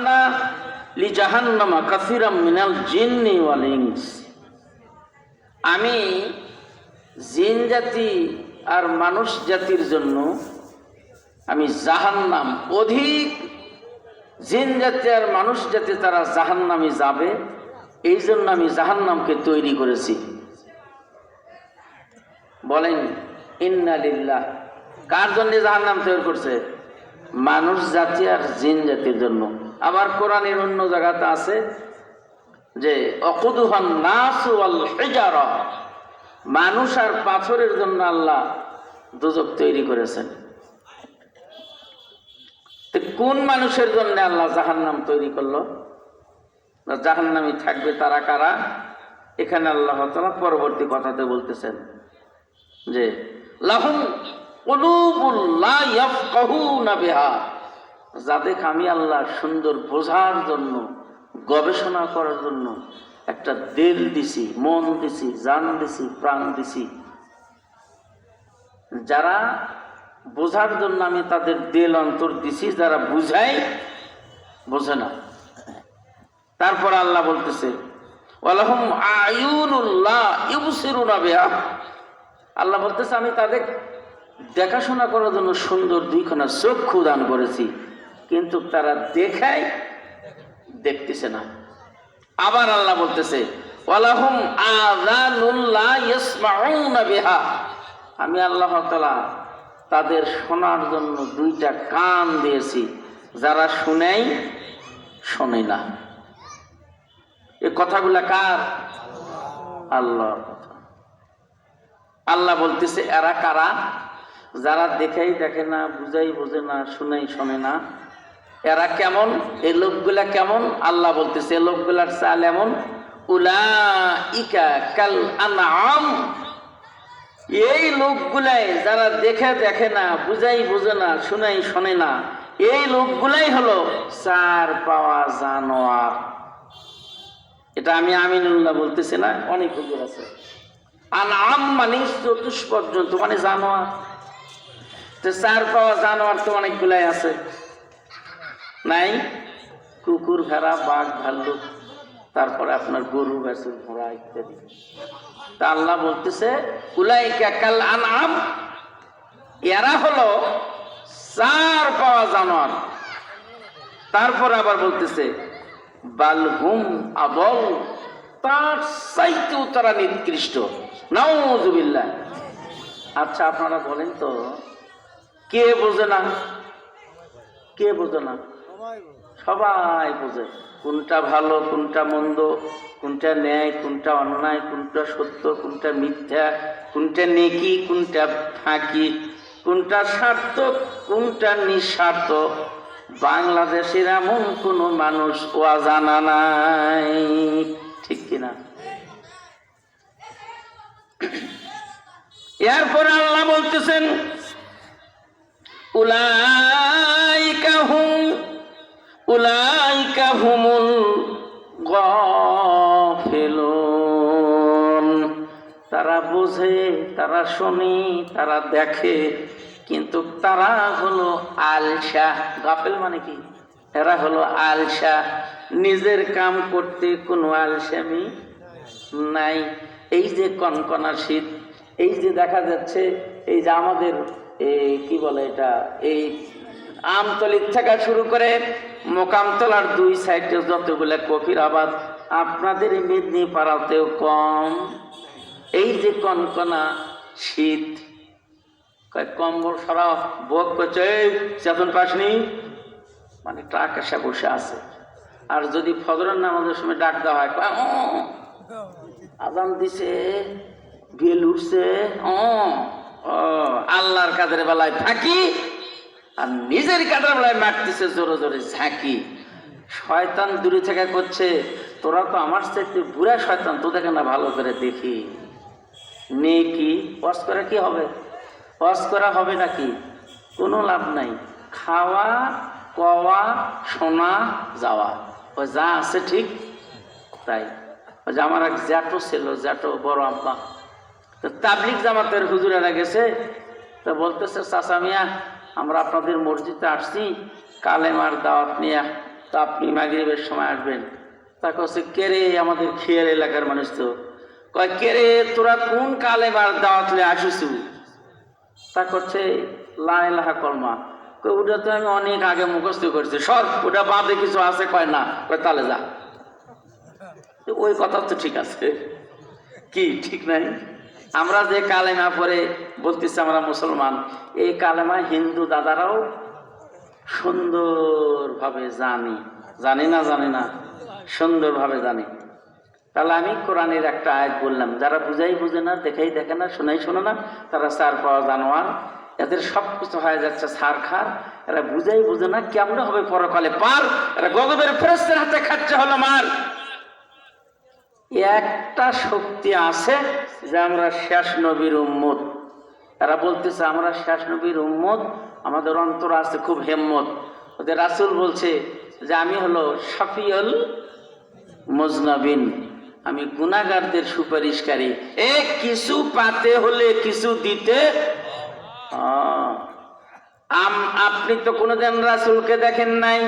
না লি জাহান্নামা কাসীরাম মিনাল জিন্নি ওয়াল ইনস, আমি জিন জাতি আর মানুষ জাতির জন্য আমি জাহান্নাম, অধিক জিন জাতি আর মানুষ জাতি তারা জাহান্নামে যাবে, এই জন্য আমি জাহান্নামকে তৈরি করেছি। বলেন ইন্না লিল্লাহ। কার জন্য জাহান্নাম তৈরি করছে? মানুষ জাতি আর জিন জাতির জন্য। আবার কোরআনের অন্য জায়গাতে আছে যে অকুদুহান নাস ওয়াল হিজারা, মানুষ আর পাথরের জন্য আল্লাহ দোজখ তৈরি করেছেন। তো কোন মানুষের জন্য আল্লাহ জাহান্নাম তৈরি করলো? জাহান্নামী থাকবে তারা কারা? এখানে আল্লাহ তাআলা পরবর্তী কথাতে বলতেছেন যে লাহুম কুলুবুল লা ইয়াফকাহুনা বিহা, যাদের আমি আল্লাহ সুন্দর বোঝার জন্য, গবেষণা করার জন্য একটা দিল দিছি, মন দিছি, জান দিছি, প্রাণ দিছি, যারা বোঝার জন্য আমি তাদের দিল অন্তর দিছি, যারা বুঝাই বোঝে না। তারপর আল্লাহ বলতেছে ওয়ালাহুম আয়ুনুল লা ইবসিরুনা বিহা, আল্লাহ বলতেছে আমি তাদের দেখাশোনা করার জন্য সুন্দর দুইখানা চক্ষু দান করেছি, কিন্তু তারা দেখায় দেখতেছে না। আবার আল্লাহ বলতেছে ওয়ালাহুম আযানুল লা ইয়াসমাউনা বিহা, আমি আল্লাহ তাআলা তাদের শোনার জন্য দুইটা কান দিয়েছি, যারা শুনেই শোনে না। এই কথাগুলা কার? আল্লাহর কথা। আল্লাহ বলতেছে এরা কারা? যারা দেখেই দেখে না, বুঝাই বোঝে না, শুনেই শোনে না। এরা কেমন? এই লোকগুলা কেমন? আল্লাহ বলতেছে এই লোকগুলার চাল এমন, উলাইকা কাল আনআম, এই লোকগুলাই যারা দেখে না, বুঝাই বোঝে না, শুনেই শোনে না, এই লোকগুলাই হলো চার পাওয়া জানোয়ার। এটা আমি আমিনুল্লাহ বলতেছি না, অনেক হুজুর আছে। আনআম মানে চতুষ্পদ জন্তু, মানে জানোয়ার। তো চার পাওয়া জানোয়ার তো অনেকগুলাই আছে, নাই? কুকুর, ভেড়া, বাঘ, ভাল্লুক, তারপরে আপনার গরু, বাছুর, ঘোড়া ইত্যাদি। তা আল্লাহ বলতেছে উলাইকা কাল আনআম, এরা হলো চার পাওয়া জানোয়ার। তারপর আবার বলতেছে বাল হুম আদল, তার চাইতেও তারা নিকৃষ্ট। নাউযুবিল্লাহ। আচ্ছা আপনারা বলেন তো, কে বোঝে না? কে বোঝে না? সবাই বোঝে কোনটা ভালো, কোনটা মন্দ, কোনটা ন্যায়, কোনটা অন্যায়, কোনটা সত্য, কোনটা মিথ্যা, কোনটা নেকি, কোনটা ফাঁকি, কোনটা সার্থক, কোনটা নিঃস্বার্থ। বাংলাদেশের এমন কোনো মানুষ অজানা নাই, ঠিক কিনা? এরপর আল্লাহ বলতেছেন উলাইকা হুমুল গাফিলুন, তারা বোঝে, তারা শোনে, তারা দেখে, কিন্তু তারা হলো আলসা। গাফেল মানে কি? এরা হলো আলসা, নিজের কাম করতে কোনো আলসামি নাই। এই যে কনকনা শীত, এই যে দেখা যাচ্ছে, এই যে আমাদের কি বলে এটা, এই আমতলির থেকে শুরু করে মোকামতলার দুই সাইডে যতগুলো কফির আবাদ, আপনাদের মেদিনীপাড়াতেও কম। এই যে কনকনা শীত, কম্বল সারা বক করছে, চেতন পাসনি, মানে ট্রাক এসে বসে আছে। আর যদি ফজরের নামাজের সময় ডাক দেওয়া হয়, আজান দিছে, বেল উঠছে, আল্লাহর কাদের বেলায় ফাঁকি, আর নিজের কাদের বেলায় মারতেছে জোরে জোরে ঝাঁকি। শয়তান দূরে থেকে করছে, তোরা তো আমার চাইতে বুড়া শয়তান, তোদেরকে না ভালো করে দেখি। নেকি ওয়াজ করে কি হবে? ওয়াজ করা হবে নাকি? কোনো লাভ নাই। খাওয়া, কওয়া, শোনা, যাওয়া, ওই যা আছে ঠিক তাই। ওই যে আমার এক জ্যাঠো ছিল, জ্যাঠো বড় আব্বা, তো তাবলিগ জামাতের হুজুরেরা গেছে, তো বলতেছে চাচা মিয়া আমরা আপনাদের মসজিদে আসছি কালেমার দাওয়াত নিয়ে, তো আপনি মাগরিবের সময় আসবেন। তা কছে কে রে? আমাদের খেয়ার এলাকার মানুষ। তো কয় কে রে, তোরা কোন কালেমার দাওয়াতলে আসিস? তা করছে লা ইলাহা কলমা। কই ওটা তো আমি অনেক আগে মুখস্থ করছি। সর, ওটা বাদে কিছু আছে? কয় না। কয় তাহলে যা। ওই কথা তো ঠিক আছে, কি ঠিক নাই? আমরা যে কালেমা পরে বলতেছি আমরা মুসলমান, এই কালেমা হিন্দু দাদারাও সুন্দরভাবে জানি না সুন্দরভাবে জানি। তাহলে আমি কোরআনের একটা আয়াত বললাম, যারা বুঝাই বুঝে না, দেখাই দেখে না, শোনাই শোনে না, তারা সার পাওয়া জানোয়ার। এদের সব কিছু হয়ে যাচ্ছে সার খার। এরা বুঝাই বুঝে না, কেমন হবে পরকালে পার। এরা গজবের ফেরেশতার হাতে খাচ্ছে হলো মার। একটা শক্তি আছে যে আমরা শেষ নবীর উম্মত। এরা বলতেছে আমরা শেষ নবীর উম্মত, আমাদের অন্তর আছে খুব হেম্মত। ওদের রাসূল বলছে যে আমি হলো শাফিউল মুজনাবিন, আমি গুনাহগারদের সুপারিশকারী। কিছু পাতে হলে কিছু দিতে। আপনি তো কোনোদিন রাসূলকে দেখেন নাই,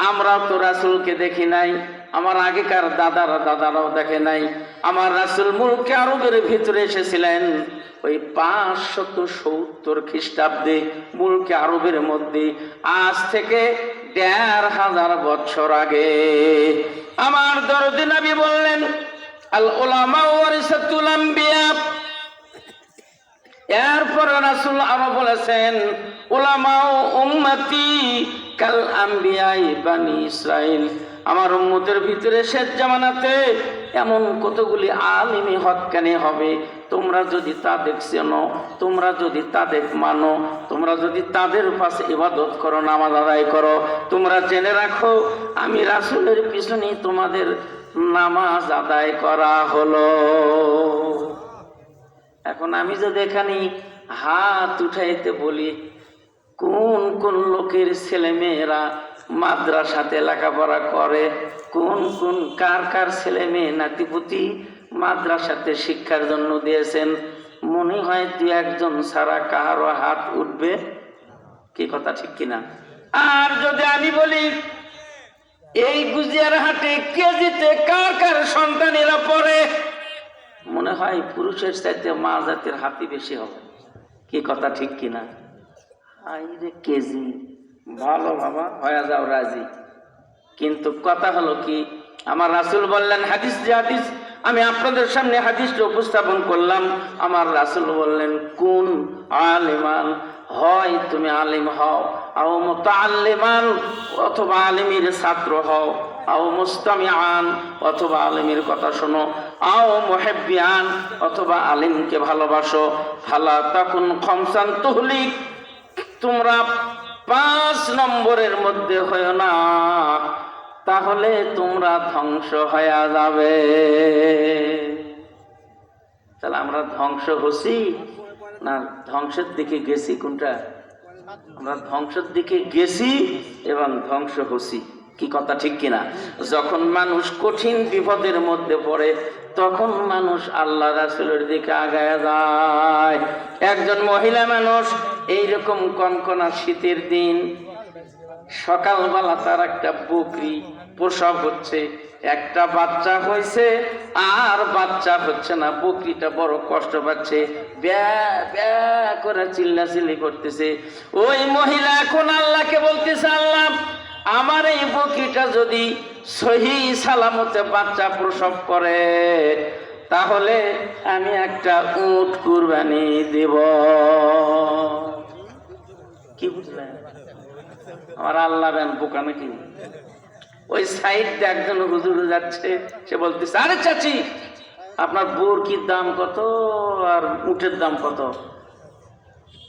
আমরাও তো রাসূলকে দেখি নাই, আমার আগেকার দাদারাও দেখে নাই। আমার রাসূল মুলকে আরবের ভিতরে এসেছিলেন ওই 570 খ্রিস্টাব্দে, মুলকে আরবের মধ্যে, আজ থেকে 1500 বছর আগে। আমার দরদি নবী বললেন আল উলামা ওয়ারিসাতুল আম্বিয়া। এরপর রাসূল আরো বলেছেন উলামা উম্মতি কাল আম্বিয়াই বানি ইসরাইল। আমার উম্মতের ভিতরে শেষ জামানাতে এমন কতগুলি আলিমি হক্কানি হবে, তোমরা যদি তাদের চেনো, তোমরা যদি তাদের মানো, তোমরা যদি তাদের পাশে ইবাদত করো, নামাজ আদায় করো, তোমরা জেনে রাখো আমি রাসূলের পিছনে তোমাদের নামাজ আদায় করা হলো। এখন আমি যদি এখানে হাত উঠাইতে বলি, কোন কোন লোকের ছেলে মেয়েরা মাদ্রাসাতে লেখাপড়া করে, কোন কোন কার ছেলে মেয়ে নাতিপুতি মাদ্রাসাতে শিক্ষার জন্য দিয়েছেন, মনে হয় দু একজন ছাড়া কারো হাত উঠবে। কি কথা ঠিক কিনা? আর যদি আমি বলি এই গুজিয়ার হাটে কেজিতে কার সন্তানেরা পড়ে, মনে হয় পুরুষের চাইতে মা জাতির হাতি বেশি হবে। কি কথা ঠিক কিনা? আইরে কেজি, ভালো বাবা, হয়ে যাও রাজি। কিন্তু কথা হলো কি, আমার রাসূল বললেন হাদিস, যে হাদিস আমি আপনাদের সামনে হাদিসটা উপস্থাপন করলাম। আমার রাসূল বললেন কোন আলিমান, হয় তুমি আলিম হও, আও মুতাআল্লিমান, অথবা আলিমের ছাত্র হও, আও মুস্তামিআন, অথবা আলিমের কথা শোনো, আও মুহিব্বিয়ান, অথবা আলিমকে ভালোবাসো। ফালা তাকুন খামসান তুহলিক, তোমরা 5 নম্বরের মধ্যে হয় না, তাহলে তোমরা ধ্বংস হয়ে যাবে। তাহলে আমরা ধ্বংস হচ্ছি না ধ্বংসের দিকে গেছি? কোনটা? আমরা ধ্বংসের দিকে গেছি এবং ধ্বংস হচ্ছি। কি কথা ঠিক কিনা? যখন মানুষ কঠিন বিপদের মধ্যে পড়ে তখন মানুষ আল্লাহ রাসূলের দিকে আগায় যায়। একজন মহিলা মানুষ এইরকম কনকনা শীতের দিন সকালবেলা তার একটা বকরি প্রসব হচ্ছে, একটা বাচ্চা হয়েছে আর বাচ্চা হচ্ছে না, বকরিটা বড় কষ্ট পাচ্ছে, ব্যা ব্যা করে চিল্লাচিল্লি করতেছে। ওই মহিলা এখন আল্লাহকে বলতেছে, আল্লাহ আমার এই বকরিটা যদি সহি সালামতে বাচ্চা প্রসব করে তাহলে আমি একটা উট কুরবানি দেব। কি বুঝলেন? আমার আল্লাহ বেন বোকা নাকি? ওই সাইড দিয়ে একজন হুজুর যাচ্ছে, সে বলতেছে আরে চাচি আপনার বকরির দাম কত আর উটের দাম কত?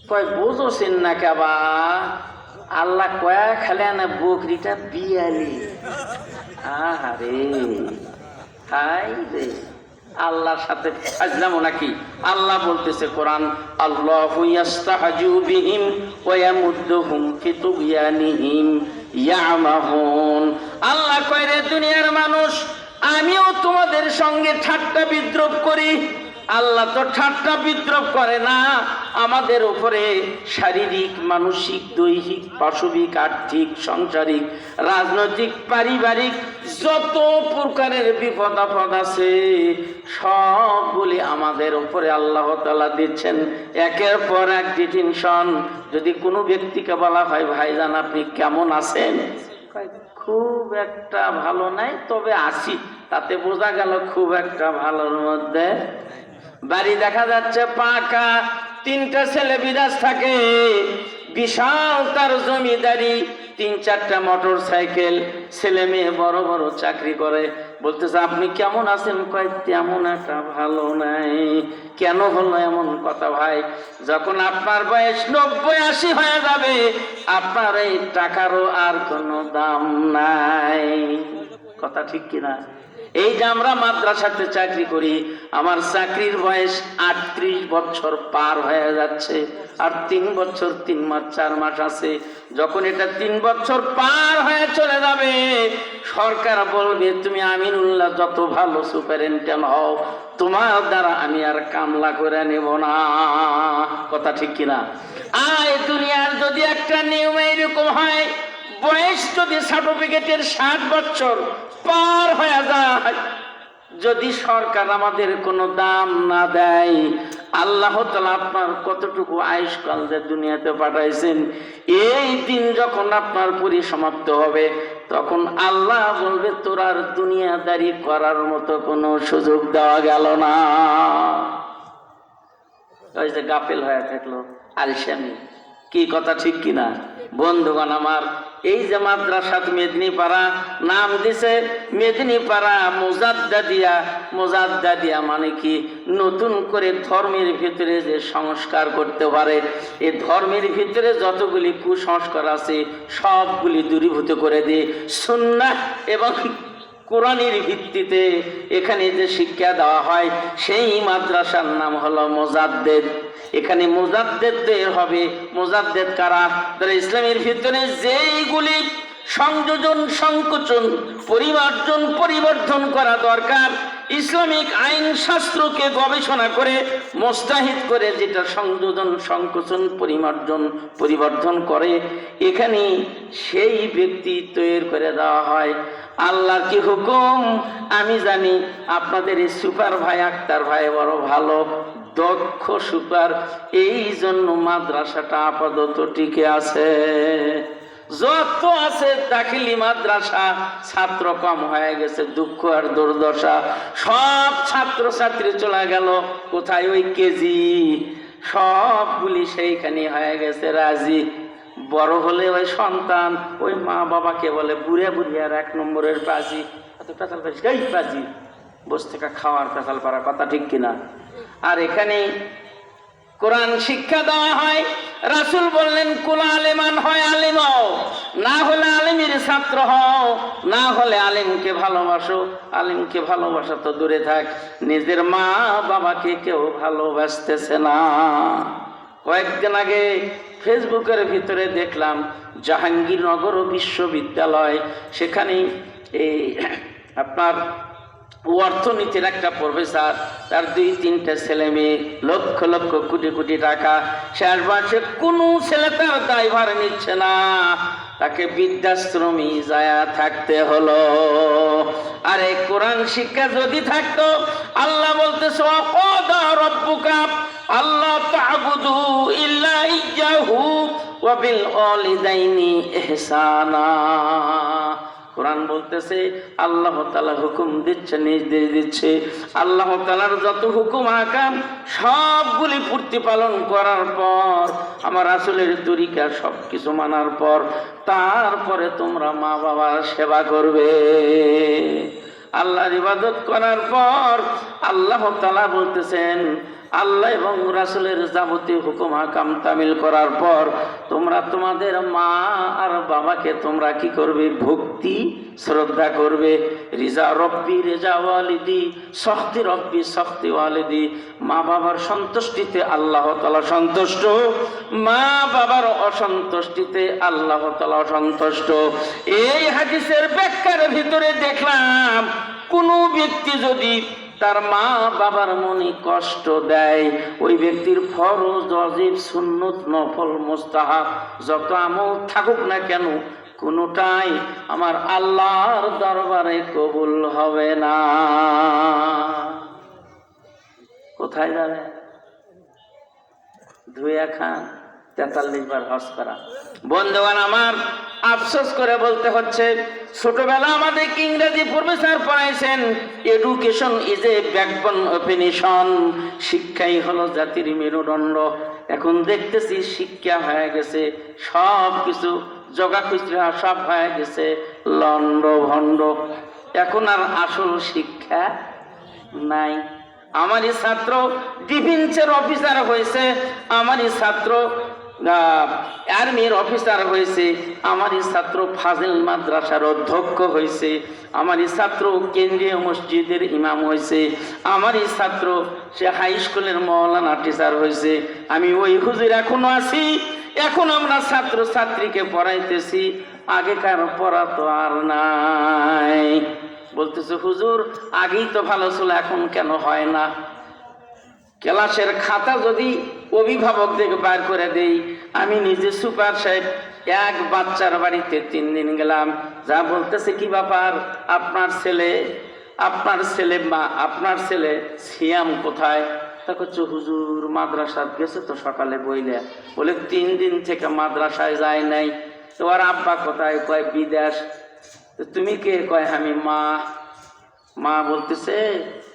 কয় বুঝোছেন না কেবা, আল্লাহ কয়া খালে না বকরিটা 42। আহারে হাই রে, আল্লাহর সাথে ফাজলামো নাকি? আল্লাহ বলতেছে কোরআন, আল্লাহু ইয়াস্তাহজু বিহিম ওয়া ইয়ামুদ্দুহুম ফি তুগয়ানিহিম ইয়ামাহুন। আল্লাহ কয় রে দুনিয়ার মানুষ, আমিও তোমাদের সঙ্গে ঠাট্টা বিদ্রুপ করি, আল্লাহ তো ঠাট্টা বিদ্রুপ করে না, আমাদের উপরে শারীরিক, মানসিক, দৈহিক, পাশবিক, আর্থিক, সাংসারিক, রাজনৈতিক, পারিবারিক যত প্রকারের বিপদ আপদ আছে সবগুলি আমাদের উপরে আল্লাহ তাআলা দিচ্ছেন একের পর এক ডিটেনশন। যদি কোনো ব্যক্তিকে বলা হয় ভাইজান আপনি কেমন আছেন, খুব একটা ভালো নাই, তবে আছি, তাতে বোঝা গেল খুব একটা ভালোর মধ্যে। বাড়ি দেখা যাচ্ছে পাকা, 3টা ছেলে বিদেশ থাকে, বিশাল তার জমিদারি, 3-4টা মোটর সাইকেল, ছেলে মেয়ে বড় বড় চাকরি করে। বলতেছে আপনি কেমন আছেন, কয় তেমন একটা ভালো নাই। কেন হলো এমন কথা ভাই? যখন আপনার বয়স 90-80 হয়ে যাবে আপনার এই টাকারও আর কোনো দাম নাই। কথা ঠিক কিনা? এই যে আমরা মাদ্রাসাতে চাকরি করি, আমার চাকরির বয়স 38 বছর পার হয়ে যাচ্ছে, আর 3 বছর 3 মাস 4 মাস আছে। যখন এটা 3 বছর পার হয়ে চলে যাবে সরকার বলবে তুমি আমিনুল্লাহ যত ভালো সুপারিনটেন্ডেন্ট হও, তোমার দ্বারা আমি আর কামলা করে নেব না। কথা ঠিক কিনা? এই দুনিয়ার যদি একটা নিয়ম এরকম হয়, বয়স যদি সার্টিফিকেটের 60 বছর পার হয়ে যায়, যদি সরকার আমাদের কোনো দাম না দেয়, আল্লাহ তাআলা আপনার কতটুকু আয়ুষ্কাল যে দুনিয়াতে পাঠাইছেন, এই দিন যখন আপনার পরিসমাপ্ত হবে তখন আল্লাহ বলবে তোর আর দুনিয়াদারি করার মতো কোনো সুযোগ দেওয়া গেল না। ওই যে গাফেল হয়ে থাকলো আলসামি। কি কথা ঠিক কিনা? বন্ধুগণ আমার, এই যে মাদ্রাসাত মেদিনীপাড়া নাম দিছে মেদিনীপাড়া মুজাদ্দাদিয়া। মুজাদ্দাদিয়া মানে কি? নতুন করে ধর্মের ভিতরে যে সংস্কার করতে পারে, এই ধর্মের ভিতরে যতগুলি কুসংস্কার আছে সবগুলি দূরীভূত করে দিয়ে সুন্নাহ এবং কোরআনের ভিত্তিতে এখানে যে শিক্ষা দেওয়া হয় সেই মাদ্রাসার নাম হলো মুজাদ্দেদ। এখানে মুজাদ্দেদদের হবে। মুজাদ্দেদ কারা? তারা ইসলামের ভিতরে যেইগুলি সংযোজন, সংকোচন, পরিমার্জন, পরিবর্ধন করা দরকার, ইসলামিক আইন শাস্ত্রকে গবেষণা করে মুস্তাহিদ করে যেটা সংযোজন, সংকোচন, পরিমার্জন, পরিবর্ধন করে, এখানে সেই ব্যক্তি তৈরি করে দেওয়া হয়। আল্লাহর কি হুকুম আমি জানি। আপনাদের এই সুপার ভাই আক্তার ভাই বড় ভালো দক্ষ সুপার, এই জন্য মাদ্রাসাটা আপাতত টিকে আছে। যত আছে দাখিলি মাদ্রাসা ছাত্র কম হয়ে গেছে, দুঃখ আর দুর্দশা। সব ছাত্র ছাত্রী চলে গেল কোথায়? ওই কেজি। সবগুলি সেইখানে হয়ে গেছে রাজি। বড় হলে ওই সন্তান ওই মা বাবাকে বলে বুড়ে বুড়িয়ার 1 নম্বরের পাজি, এত পেঁচাল পাইছি এই পাজি, বসে থেকে খাওয়ার পেঁচাল পাড়া। কথা ঠিক কিনা? আর এখানে কোরআন শিক্ষা দেওয়া হয়। রাসূল বললেন কুল আলেমান হয় আলেম হও, না হলে আলেমের ছাত্র হও, না হলে আলেমকে ভালোবাসো। আলেমকে ভালোবাসা তো দূরে থাক, নিজের মা বাবাকে কেউ ভালোবাসতেছে না। কয়েকদিন আগে ফেসবুকের ভিতরে দেখলাম জাহাঙ্গীরনগর বিশ্ববিদ্যালয়, সেখানে এই আপনার অর্থনীতির একটা প্রফেসর, তার 2-3টা ছেলে মেয়ে, লক্ষ লক্ষ কোটি কোটি টাকা, শেষ বয়সে কোনো ছেলে তার দায়ভার নিচ্ছে না, তাকে বৃদ্ধাশ্রমে যায় থাকতে হলো। আর এই কোরআন শিক্ষা যদি থাকতো, আল্লাহ বলতেছে ওয়াকাদা রাব্বুকা আল্লাহ তা'বুদু ইল্লা ইয়্যাহু ওয়া বিল ওয়ালিদাইনি ইহসানা। কোরআন বলতেছে আল্লাহ তাআলা হুকুম দিচ্ছে, নির্দেশ দিচ্ছে, আল্লাহ তাআলার যত হুকুম আহকাম সবগুলি প্রতিপালন করার পর, আমার রাসূলের তরিকা সবকিছু মানার পর, তারপরে তোমরা মা বাবার সেবা করবে। আল্লাহর ইবাদত করার পর আল্লাহ তাআলা বলতেছেন, আল্লাহ এবং রাসূলের যাবতীয় হুকুম হাকাম তামিল করার পর তোমরা তোমাদের মা আর বাবাকে তোমরা কি করবে? ভক্তি শ্রদ্ধা করবে। রিজা রব্বি রেজা ওয়ালিদি, শক্তি রব্বি শক্তি ওয়ালিদি। মা বাবার সন্তুষ্টিতে আল্লাহ তাআলা সন্তুষ্ট, মা বাবার অসন্তুষ্টিতে আল্লাহ তাআলা অসন্তুষ্ট। এই হাদিসের ব্যাখ্যার ভিতরে দেখলাম কোন ব্যক্তি যদি তার মা বাবার মনে কষ্ট দেয়, ওই ব্যক্তির ফরজ, ওয়াজিব, সুন্নত, নফল, মুস্তাহাব যত আমল থাকুক না কেন কোনোটাই আমার আল্লাহর দরবারে কবুল হবে না। কোথায় যাবে? ধুইয়া খান 43 বার হজ করা। বন্ধুগণ আমার, আফসোস করে বলতে হচ্ছে, ছোটবেলা আমাদেরকে ইংরেজি প্রফেসর পড়াইছেন, education is a backbone of a nation, শিক্ষাই হলো জাতির মেরুদণ্ড। এখন দেখতেছি শিক্ষা হয়ে গেছে সব কিছু জগা খুচরা, সব হয়ে গেছে লন্ড ভন্ড, এখন আর আসল শিক্ষা নাই। আমারই ছাত্র ডিফেন্সের অফিসার হয়েছে, আমারই ছাত্র আর্মির অফিসার হয়েছে, আমারই ছাত্র ফাজিল মাদ্রাসার অধ্যক্ষ হয়েছে, আমারই ছাত্র কেন্দ্রীয় মসজিদের ইমাম হয়েছে, আমারই ছাত্র সে হাই স্কুলের মৌলানা টিচার হয়েছে। আমি ওই হুজুর এখনো আছি, এখন আমরা ছাত্র ছাত্রীকে পড়াইতেছি, আগেকার পড়া তো আর নাই। বলতেছে হুজুর আগেই তো ভালো ছিল, এখন কেন হয় না? ক্লাসের খাতা যদি অভিভাবক থেকে বার করে দেই, আমি নিজে সুপার সাহেব এক বাচ্চার বাড়িতে 3 দিন গেলাম, যা বলতেছে কি ব্যাপার, আপনার ছেলে সিয়াম কোথায়? তা করছে হুজুর মাদ্রাসা গেছে তো সকালে বইলে, বলে 3 দিন থেকে মাদ্রাসায় যায় নাই। তো আর আব্বা কোথায়? কয় বিদেশ। তুমি কে? কয় আমি মা। মা বলতেছে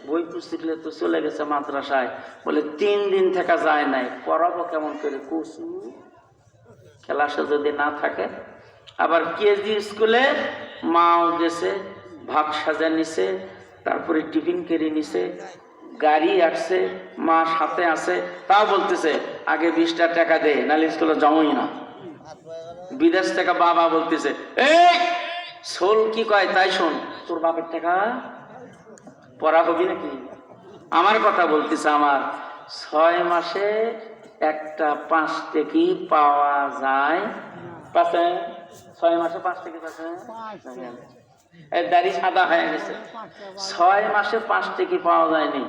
বই পুস্তকলে তো চলে গেছে মাদ্রাসায়, বলে 3 দিন থেকে যায় নাই, পড়াবো কেমন করে? কুসু ক্লাসে যদি না থাকে। আবার কেজি স্কুলে মাও গেছে, ভাত সাজা নিছে, তারপরে টিফিন কেড়ে নিছে, গাড়ি আসছে, মা সাথে আছে, তাও বলতেছে আগে 20টা টাকা দে, নাহলে স্কুলে জমই না। বিদেশ থেকে বাবা বলতেছে এই সোল কি কয় তাই শোন, তোর বাপের টাকা পড়া হবি নাকি? আমার কথা বলতেছে, আমার 6 মাসে একটা 5 টাকি পাওয়া যায়, পাচ্ছে 6 মাসে 5 টাকি পাচ্ছে, দাড়ি সাদা হয়ে গেছে, 6 মাসে 5 টাকি পাওয়া যায়নি।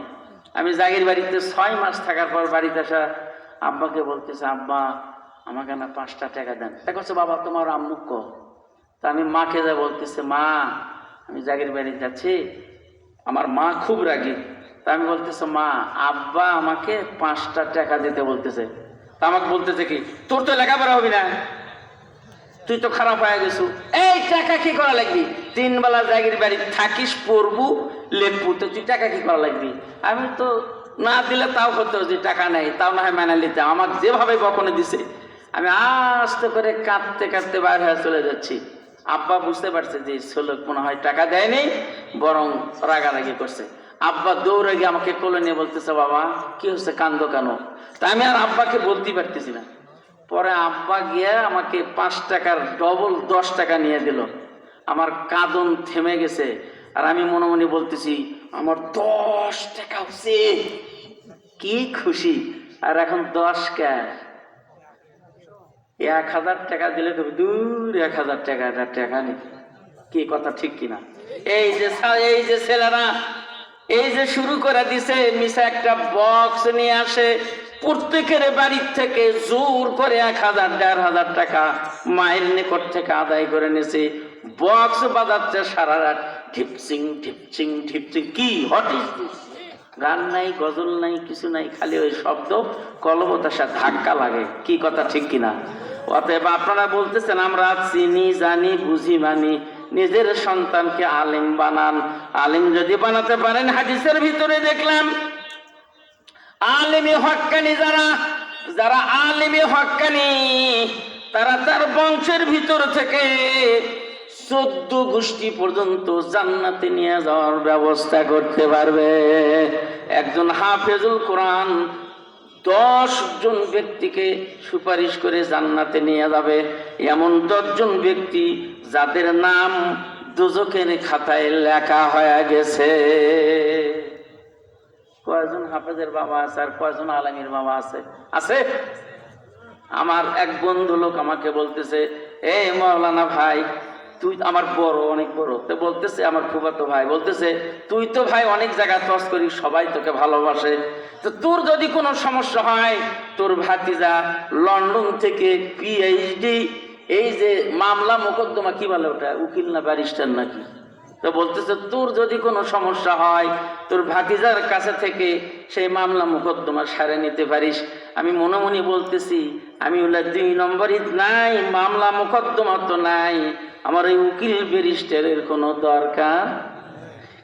আমি জাগির বাড়িতে 6 মাস থাকার পর বাড়িতে আসা আব্বাকে বলতেছে আব্বা আমাকে না 5টা টাকা দেন। দেখো বাবা তোমার আম্মু কো? তা আমি মাকে যা বলতেছে মা আমি জাগির বাড়ি যাচ্ছি, আমার মা খুব রাগী। তা আমি বলতেছে মা আব্বা আমাকে 5টা টাকা দিতে বলতেছে। তা আমাকে বলতেছে কি তোর তো লেখাপড়া হবি না, তুই তো খারাপ হয়ে গেছু, এই টাকা কি করা লাগবি? 3 বেলা জাগির বাড়ি থাকিস, পড়বু লেপু, তো তুই টাকা কি করা লাগবি? আমি তো না দিলে তাও হতো যে টাকা নেই, তাও না হয় মেনে নিতে, আমাকে যেভাবে বকনে দিছে। আমি আস্তে করে কাঁদতে কাঁদতে বাইরে হয়ে চলে যাচ্ছি। আব্বা বুঝতে পারছে যে ছেলেক মনে হয় টাকা দেয়নি, বরং রাগারাগি করছে। আব্বা দৌড়ে গিয়ে আমাকে কোলে নিয়ে বলতেছে বাবা কি হচ্ছে, কান্দো কেন? তা আমি আর আব্বাকে বলতেই পারতেছি না। পরে আব্বা গিয়ে আমাকে 5 টাকার ডবল 10 টাকা নিয়ে দিল। আমার কাঁদন থেমে গেছে, আর আমি মনে মনে বলতেছি আমার 10 টাকা হচ্ছে, কি খুশি। আর এখন 10 ক্যাশ 1000 টাকা দিলে তো দূর 1000 টাকা, এটা টাকা নেই। কি কথা ঠিক কিনা? এই যে ছেলেরা এই যে শুরু করে দিছে, মিশা একটা বক্স নিয়ে আসে, প্রত্যেকের বাড়ির থেকে জোর করে 1000 1500 টাকা মায়ের নিকট থেকে আদায় করে নিয়েছে। বক্স বাজাচ্ছে সারা রাত, ঢিপচিং ঢিপচিং ঢিপচিং। কি হোয়াট ইজ দিস? গান নাই, গজল নাই, কিছু নাই, খালি ওই শব্দ কলবতাসা ধাক্কা লাগে। কি কথা ঠিক কিনা? অতএব আপনারা বলতেছেন আমরা চিনি জানি বুঝি মানি, নিজের সন্তানকে আলেম বানান। আলেম যদি বানাতে পারেন, হাদিসের ভিতরে দেখলাম আলেমে হক্কানি যারা আলেমে হক্কানি তারা তার বংশের ভিতর থেকে 14 গোষ্ঠী পর্যন্ত জান্নাতে নিয়ে যাওয়ার ব্যবস্থা করতে পারবে। একজন হাফেজুল কোরআন 10 জন ব্যক্তিকে সুপারিশ করে জান্নাতে নিয়ে যাবে। এমন 10 জন ব্যক্তি যাদের নাম দোজখের খাতায় লেখা হয়ে গেছে। কয়জন হাফেজের বাবা আছে আর কয়জন আলেমের বাবা আছে? আমার এক বন্ধু লোক আমাকে বলতেছে এই মাওলানা ভাই তুই আমার বড়, অনেক বড়। তো বলতেছে আমার ফুফাতো ভাই বলতেছে, তুই তো ভাই অনেক জায়গায় টস করিস, সবাই তোকে ভালোবাসে, তো তোর যদি কোনো সমস্যা হয়, তোর ভাতিজা লন্ডন থেকে পিএইচডি, এই যে মামলা মোকদ্দমা কি বলে ওটা, উকিল না ব্যারিস্টার নাকি, তো বলতেছে তোর যদি কোনো সমস্যা হয় তোর ভাতিজার কাছে থেকে সেই মামলা মোকদ্দমা সারে নিতে পারিস। আমি মনে মনে বলতেছি, আমি ওলা 2 নম্বরই নাই, মামলা মোকদ্দমা তো নাই, আমার এই উকিল ব্যারিস্টারের কোনো দরকার।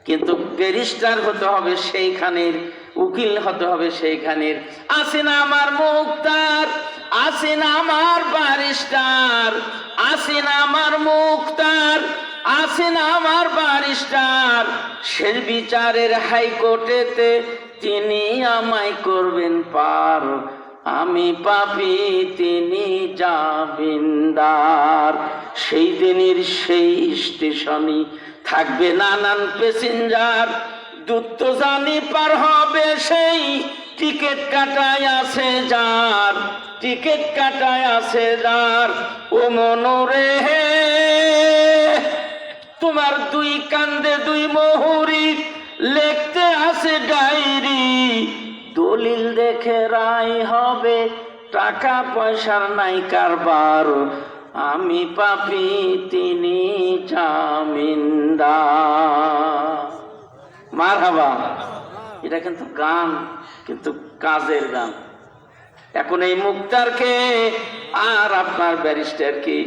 কিন্তু ব্যারিস্টার হতে হবে সেইখানের, উকিল হতে হবে সেইখানের। আছে না আমার মুক্তার, আছে না আমার ব্যারিস্টার, আছে না আমার মুক্তার, আছে না আমার ব্যারিস্টার, সে বিচারের হাইকোর্টেতে তিনি আমায় করবেন পার, আমি পাপী তিনি জামিনদার। সেই দিনের সেই স্টেশনে থাকবে নানান প্যাসেঞ্জার, দূর তো জানি পার হবে সেই, টিকিট কাটায় আছে যার, টিকিট কাটায় আছে যার। ও মনোরে হে, তোমার 2 কান্দে 2 মোহরি, লিখতে আছে ডায়েরি, দলিল দেখে রায় হবে, টাকা পয়সার নাই কারবার, আমি পাপী তিনি জামিনদার। মারহাবা। এটা কিন্তু গান, কিন্তু কাজের গান। এখন এই মুক্তারকে আর আপনার ব্যারিস্টারকে,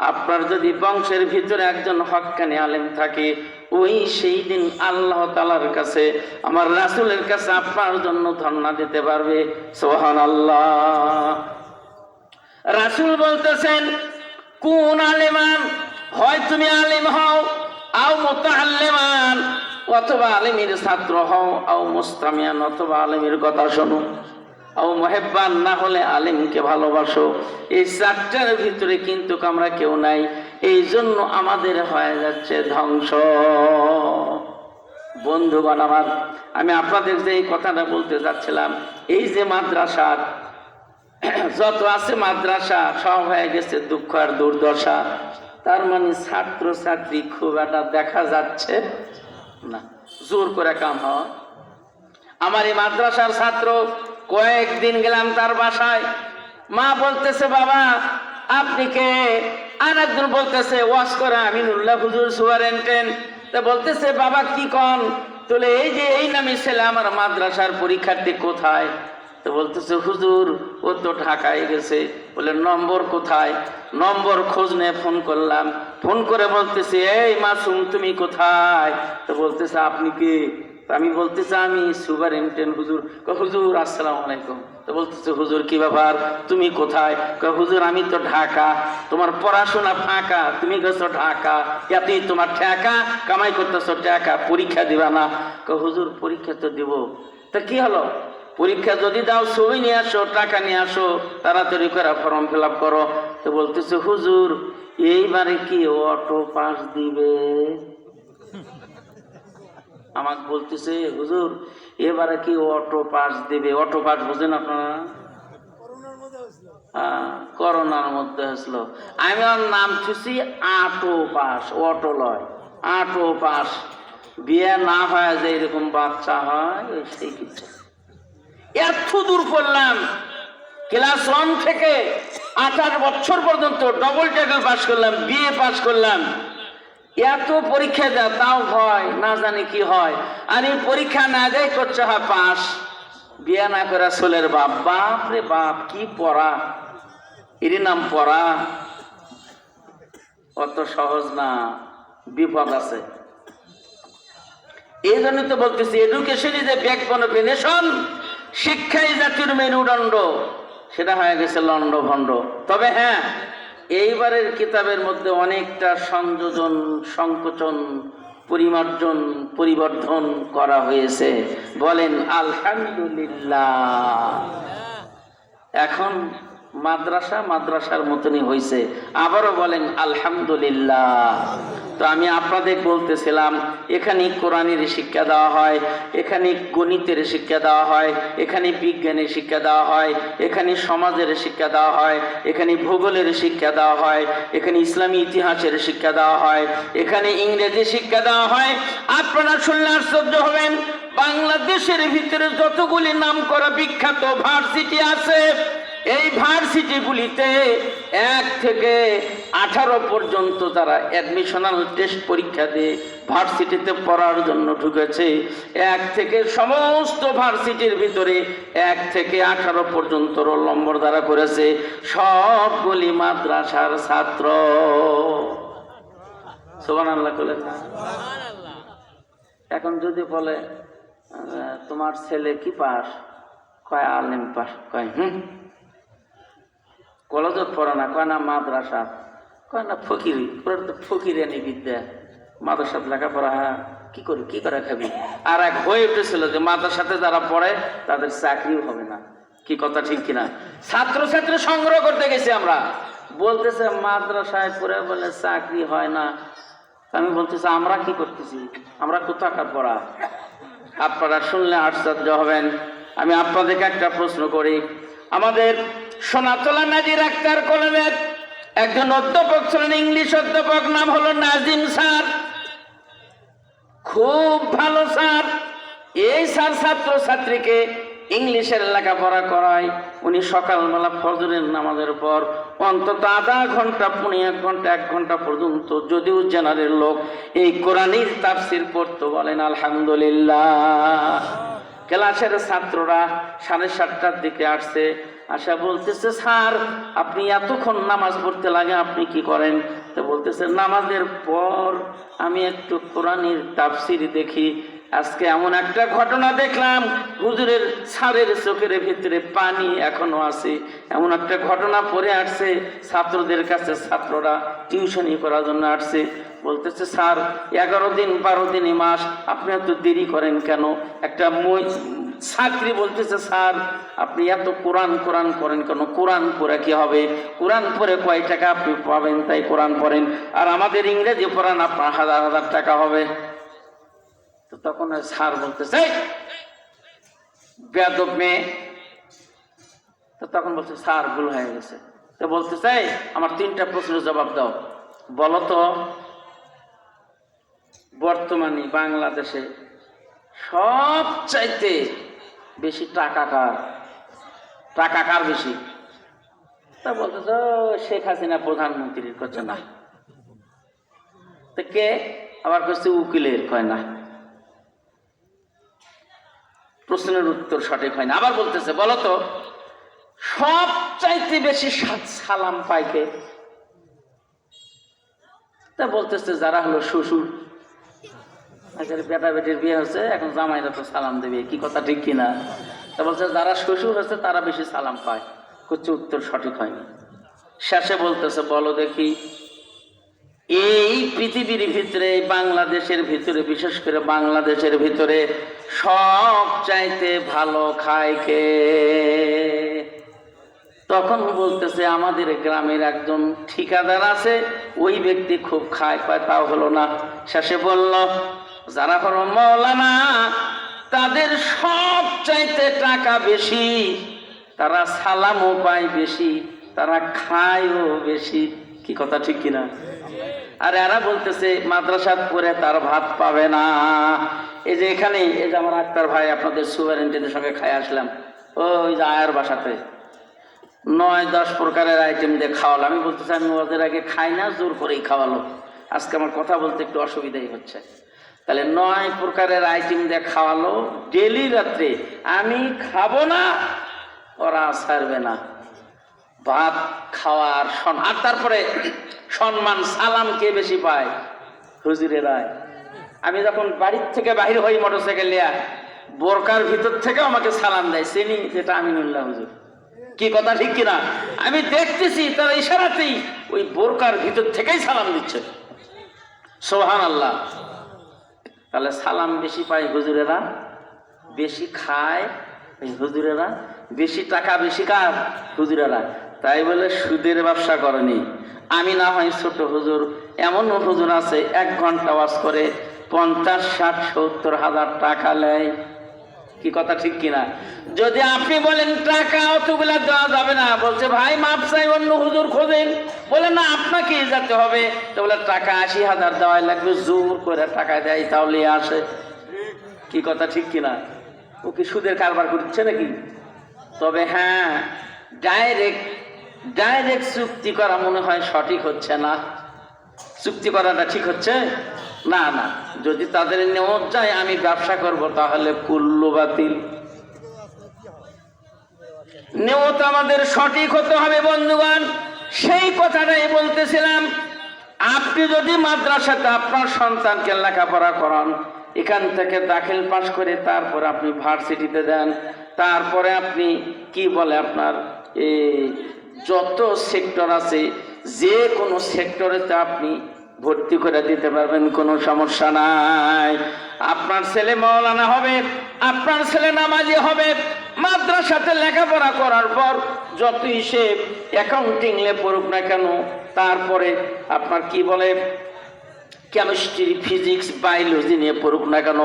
আপনার যদি বংশের ভিতরে একজন হক্কানি আলেম থাকে, ওই সেই দিন আল্লাহ তাআলার কাছে, আমার রাসূলের কাছে আপনার জন্য ধর্ণা দিতে পারবে। সুবহানাল্লাহ। রাসূল বলতেছেন, কোন আলেমান, হয় তুমি আলেম হও, আও মুতাআল্লিমান, অথবা আলেমের ছাত্র হও, আও মুস্তামিয়ান, অথবা আলেমের কথা শোনো, আও মুহিব্বান, না হলে আলেমকে ভালোবাসো। এই 4টার ভিতরে কিন্তু আমরা কেউ নাই, এই জন্য আমাদের হয়ে যাচ্ছে ধ্বংস। বন্ধুগণ আমার, আমি আপনাদের যে এই কথাটা বলতে যাচ্ছিলাম, এই যে মাদ্রাসার যত আছে মাদ্রাসা সব হয়ে গেছে দুঃখ আর দুর্দশা। তার মানে ছাত্র ছাত্রী খুব একটা দেখা যাচ্ছে না, জোর করে কাম হয়। আমার এই মাদ্রাসার ছাত্র, কয়েকদিন গেলাম তার বাসায়, মা বলতেছে বাবা আপনি কে, আর একজন বলতেছে ওয়াজ করে আমিনুল্লাহ হুজুর সুপারিনটেন্ডেন্ট, তা বলতেছে বাবা কি কন, তোলে এই যে এই নামে ছেলে আমার মাদ্রাসার পরীক্ষার্থী কোথায়, তো বলতেছে হুজুর ও তো ঢাকায় গেছে। বলে নম্বর কোথায়, নম্বর খোঁজ নিয়ে ফোন করলাম, ফোন করে বলতেছে এই মাসুম তুমি কোথায়, তো বলতেছে আপনি কি, আমি বলতেছি আমি সুপারিনটেন্ডেন্ট হুজুর। হুজুর আসসালামু আলাইকুম। তো বলতেছে হুজুর কি ব্যাপার, তুমি কোথায়? হুজুর আমি তো ঢাকা, তোমার পড়াশোনা ফাঁকা, তুমি গেছো ঢাকা, এতেই তোমার টাকা কামাই করতেছো, টাকা পরীক্ষা দিবা না? হুজুর পরীক্ষা তো দিব। তা কি হলো, পরীক্ষা যদি দাও ছবি নিয়ে আসো, টাকা নিয়ে আসো, তাড়াতাড়ি করে ফর্ম ফিল আপ করো। তো বলতেছে হুজুর এইবারে কি অটো পাস দিবে? আমাকে বলতেছে হুজুর এবারে কি অটো পাস দিবে? অটো পাস বুঝেন আপনারা? করোনার মধ্যে হয়েছিল। আমি ওর নাম থুছি আটো পাস, অটো লয়, আটো পাস। বিয়ে না হয় যে এরকম বাচ্চা হয় সেই কিছু। এত দূর পড়লাম, ক্লাস 1 থেকে 28 বছর পর্যন্ত ডবল টাইটেল পাস করলাম, বিএ পাস করলাম। এত পরীক্ষা দেয় তাও ভয়, না জানি কি হয়। আর এই পরীক্ষা না দেয় করছে হয় পাস। বিয়ে না করে ছেলের বাপ, বাপ রে বাপ কি পড়া, এরই নাম পড়া? অত সহজ না, বিপদ আছে। এই জন্য তো বলতেছি education is a backbone of a nation, শিক্ষাই জাতির মেরুদণ্ড, সেটা হয়ে গেছে লন্ড ভণ্ড। তবে হ্যাঁ, এইবারের কিতাবের মধ্যে অনেকটা সংযোজন, সংকোচন, পরিমার্জন, পরিবর্ধন করা হয়েছে। বলেন আলহামদুলিল্লাহ। এখন মাদ্রাসা মাদ্রাসার মতনই হয়েছে। আবারও বলেন আলহামদুলিল্লাহ। তো আমি আপনাদের বলতেছিলাম, এখানে কোরআনের শিক্ষা দেওয়া হয়, এখানে গণিতের শিক্ষা দেওয়া হয়, এখানে বিজ্ঞানের শিক্ষা দেওয়া হয়, এখানে সমাজের শিক্ষা দেওয়া হয়, এখানে ভূগোলের শিক্ষা দেওয়া হয়, এখানে ইসলামী ইতিহাসের শিক্ষা দেওয়া হয়, এখানে ইংরেজি শিক্ষা দেওয়া হয়। আপনারা শুনলে আশ্চর্য হবেন, বাংলাদেশের ভিতরে যতগুলি নামকরা বিখ্যাত ভার্সিটি আছে, এই ভার্সিটিগুলিতে 1 থেকে 18 পর্যন্ত যারা অ্যাডমিশনাল টেস্ট পরীক্ষা দিয়ে ভার্সিটিতে পড়ার জন্য ঢুকেছে, 1 থেকে সমস্ত ভার্সিটির ভিতরে 1 থেকে 18 পর্যন্ত রোল নম্বর যারা করেছে সবগুলি মাদ্রাসার ছাত্র। সুবহানাল্লাহ বলেন না? এখন যদি বলে তোমার ছেলে কি পাস, কয় আলেম পাস, কয় কলেজত পড়ে না, কয় না মাদ্রাসা, কয় না ফকিরি, ফকিরানি বিদ্যা, মাদ্রাসাত লেখাপড়া কি করি, কি করে খাবি। আর এক হয়ে উঠেছিল যে মাদ্রাসাতে যারা পড়ে তাদের চাকরিও হবে না। কি কথা ঠিক কিনা? ছাত্রছাত্রী সংগ্রহ করতে গেছি আমরা, বলতেছে মাদ্রাসায় পড়ে বলে চাকরি হয় না। আমি বলতেছি আমরা কি করতেছি, আমরা কোথাকার পড়া। আপনারা শুনলে আশ্চর্য হবেন। আমি আপনাদেরকে একটা প্রশ্ন করি, আমাদের সোনাতলা নাজির আক্তার কলেজের একজন অধ্যাপক ছিলেন, ইংলিশ অধ্যাপক, নাম হলো নাজিম স্যার। খুব ভালো স্যার। এই স্যার ছাত্র ছাত্রীকে ইংলিশের লেখাপড়া করায়। উনি সকালবেলা ফজরের নামাজের পর অন্তত আধা ঘন্টা, 1 ঘন্টা, 1 ঘন্টা পর্যন্ত, যদিও জেনারেল লোক, এই কোরআনের তাফসীর পড়তো। বলেন আলহামদুলিল্লাহ। ক্লাসের ছাত্ররা 7:30টার দিকে আসছে, আশা বলতেছে স্যার আপনি এতক্ষণ নামাজ পড়তে লাগে, আপনি কি করেন? তো বলতেছে নামাজের পর আমি একটু কোরআনের তাফসীর দেখি। আজকে এমন একটা ঘটনা দেখলাম, হুজুরের স্যারের চোখের ভিতরে পানি এখনো আছে। এমন একটা ঘটনা পড়ে আসছে ছাত্রদের কাছে, ছাত্ররা টিউশনি করার জন্য আসছে। বলতেছে স্যার 11 দিন 12 দিন মাস আপনি এত দেরি করেন কেন? একটা ছাত্রী বলতেছে স্যার আপনি এত কোরআন কোরআন করেন কেন? কোরআন পড়ে কি হবে? কোরআন পড়ে কয় টাকা আপনি পাবেন, তাই কোরআন পড়েন। আর আমাদের ইংরেজি পড়ান আপনার 1000 টাকা হবে। তো তখন স্যার বলতেছে বেয়াদব মেয়ে। তো তখন বলছে স্যার ভুল হয়ে গেছে। তো বলতেছে আমার 3টা প্রশ্নের জবাব দাও। বলো তো বর্তমানে বাংলাদেশে সবচাইতে বেশি টাকা কার? টাকা কার বেশি? তা বলতেছে শেখ হাসিনা প্রধানমন্ত্রীর। করছে না। তো কে? আবার করছে উকিলের। কয় না, প্রশ্নের উত্তর সঠিক হয় না। আবার বলতেছে বলো তো সবচাইতে বেশি সালাম পায় কে? তা বলতেছে যারা হলো শ্বশুর। বেটা বেটির বিয়ে হচ্ছে, এখন জামাইরা তো সালাম দেবে। কি কথা ঠিক কিনা? তা বলছে যারা শ্বশুর হচ্ছে তারা বেশি সালাম পায়। করছে উত্তর সঠিক হয়নি। শেষে বলতেছে বলো দেখি এই পৃথিবীর ভিতরে, বাংলাদেশের ভিতরে, বিশেষ করে বাংলাদেশের ভিতরে সব চাইতে ভালো খায় কে? তখন বলতেছে আমাদের গ্রামের একজন ঠিকাদার আছে, ওই ব্যক্তি খুব খায়। পায় তাও হলো না। শেষে বলল যারা হলো মৌলানা তাদের সব চাইতে টাকা বেশি, তারা সালামও পায় বেশি, তারা খায়ও বেশি। কি কথা ঠিক কিনা? আর এরা বলতেছে মাদ্রাসাত পড়ে তার ভাত পাবে না। এই যে এখানে এই যে আমার আক্তার ভাই আপনাদের সুপারিনটেন্ডেন্টের সঙ্গে খাই আসলাম, ওই যে আয়ার বাসাতে 9-10 প্রকারের আইটেম দিয়ে খাওয়ালো। আমি বলতেছি আমি ওদের আগে খাই না, জোর করেই খাওয়ালো। আজকে আমার কথা বলতে একটু অসুবিধাই হচ্ছে। তাহলে 9 প্রকারের আইটেম দিয়ে খাওয়ালো ডেলি রাত্রে। আমি খাবো না, ওরা ছাড়বে না। ভাত খাওয়ার আর তারপরে সম্মান সালাম কে বেশি পায়? হুজুরেরাই। আমি যখন বাড়ির থেকে বাহির হই মোটরসাইকেল নিয়ে, বোরকার ভিতর থেকে আমাকে সালাম দেয়, চিনি যেটা আমিনুল্লাহ হুজুর। কি কথা ঠিক কিনা? আমি দেখতেছি তারা ইশারাতেই ওই বোরকার ভিতর থেকেই সালাম দিচ্ছে। সুবহানাল্লাহ। তাহলে সালাম বেশি পায় হুজুরেরা, বেশি খায় এই হুজুরেরা, বেশি টাকা বেশি কার? হুজুরেরা। তাই বলে সুদের ব্যবসা করেনি। আমি না হয় ছোট হুজুর, এমন হুজুর আছে 1 ঘন্টা ওয়াজ করে 50, 60, 70 হাজার টাকা নেয়। কি কথা ঠিক কিনা? যদি আপনি বলেন টাকা অতগুলা দেওয়া যাবে না, বলছে ভাই মাপ চাই, অন্য হুজুর খোঁজেন। বলে না, আপনাকে যেতে হবে। তো বলে টাকা 80,000 দেওয়াই লাগবে, জোর করে টাকা দেয়, তাহলে আসে। কি কথা ঠিক কিনা? ও কি সুদের কারবার করছে নাকি? তবে হ্যাঁ, ডাইরেক্ট চুক্তি করা মনে হয় সঠিক হচ্ছে না। চুক্তি করাটা ঠিক হচ্ছে না। না, যদি তাদের নিয়ত যায় আমি ব্যবসা করব, তাহলে কুল্লু বাতিল। নিয়ত আমাদের সঠিক হতে হবে বন্ধুগণ। সেই কথাটাই বলতেছিলাম। আপনি যদি মাদ্রাসাতে আপনার সন্তানকে লেখাপড়া করান, এখান থেকে দাখিল পাশ করে তারপরে আপনি ভার্সিটিতে দেন, তারপরে আপনি কি বলে আপনার যত সেক্টর আছে, যে কোনো সেক্টরেতে আপনি ভর্তি করে দিতে পারবেন, কোনো সমস্যা নাই। আপনার ছেলে মাওলানা হবে, আপনার ছেলে নামাজি হবে। মাদ্রাসাতে লেখাপড়া করার পর যতই সে অ্যাকাউন্টিং নিয়ে পড়ুক না কেন, তারপরে আপনার কি বলে কেমিস্ট্রি, ফিজিক্স, বায়োলজি নিয়ে পড়ুক না কেন,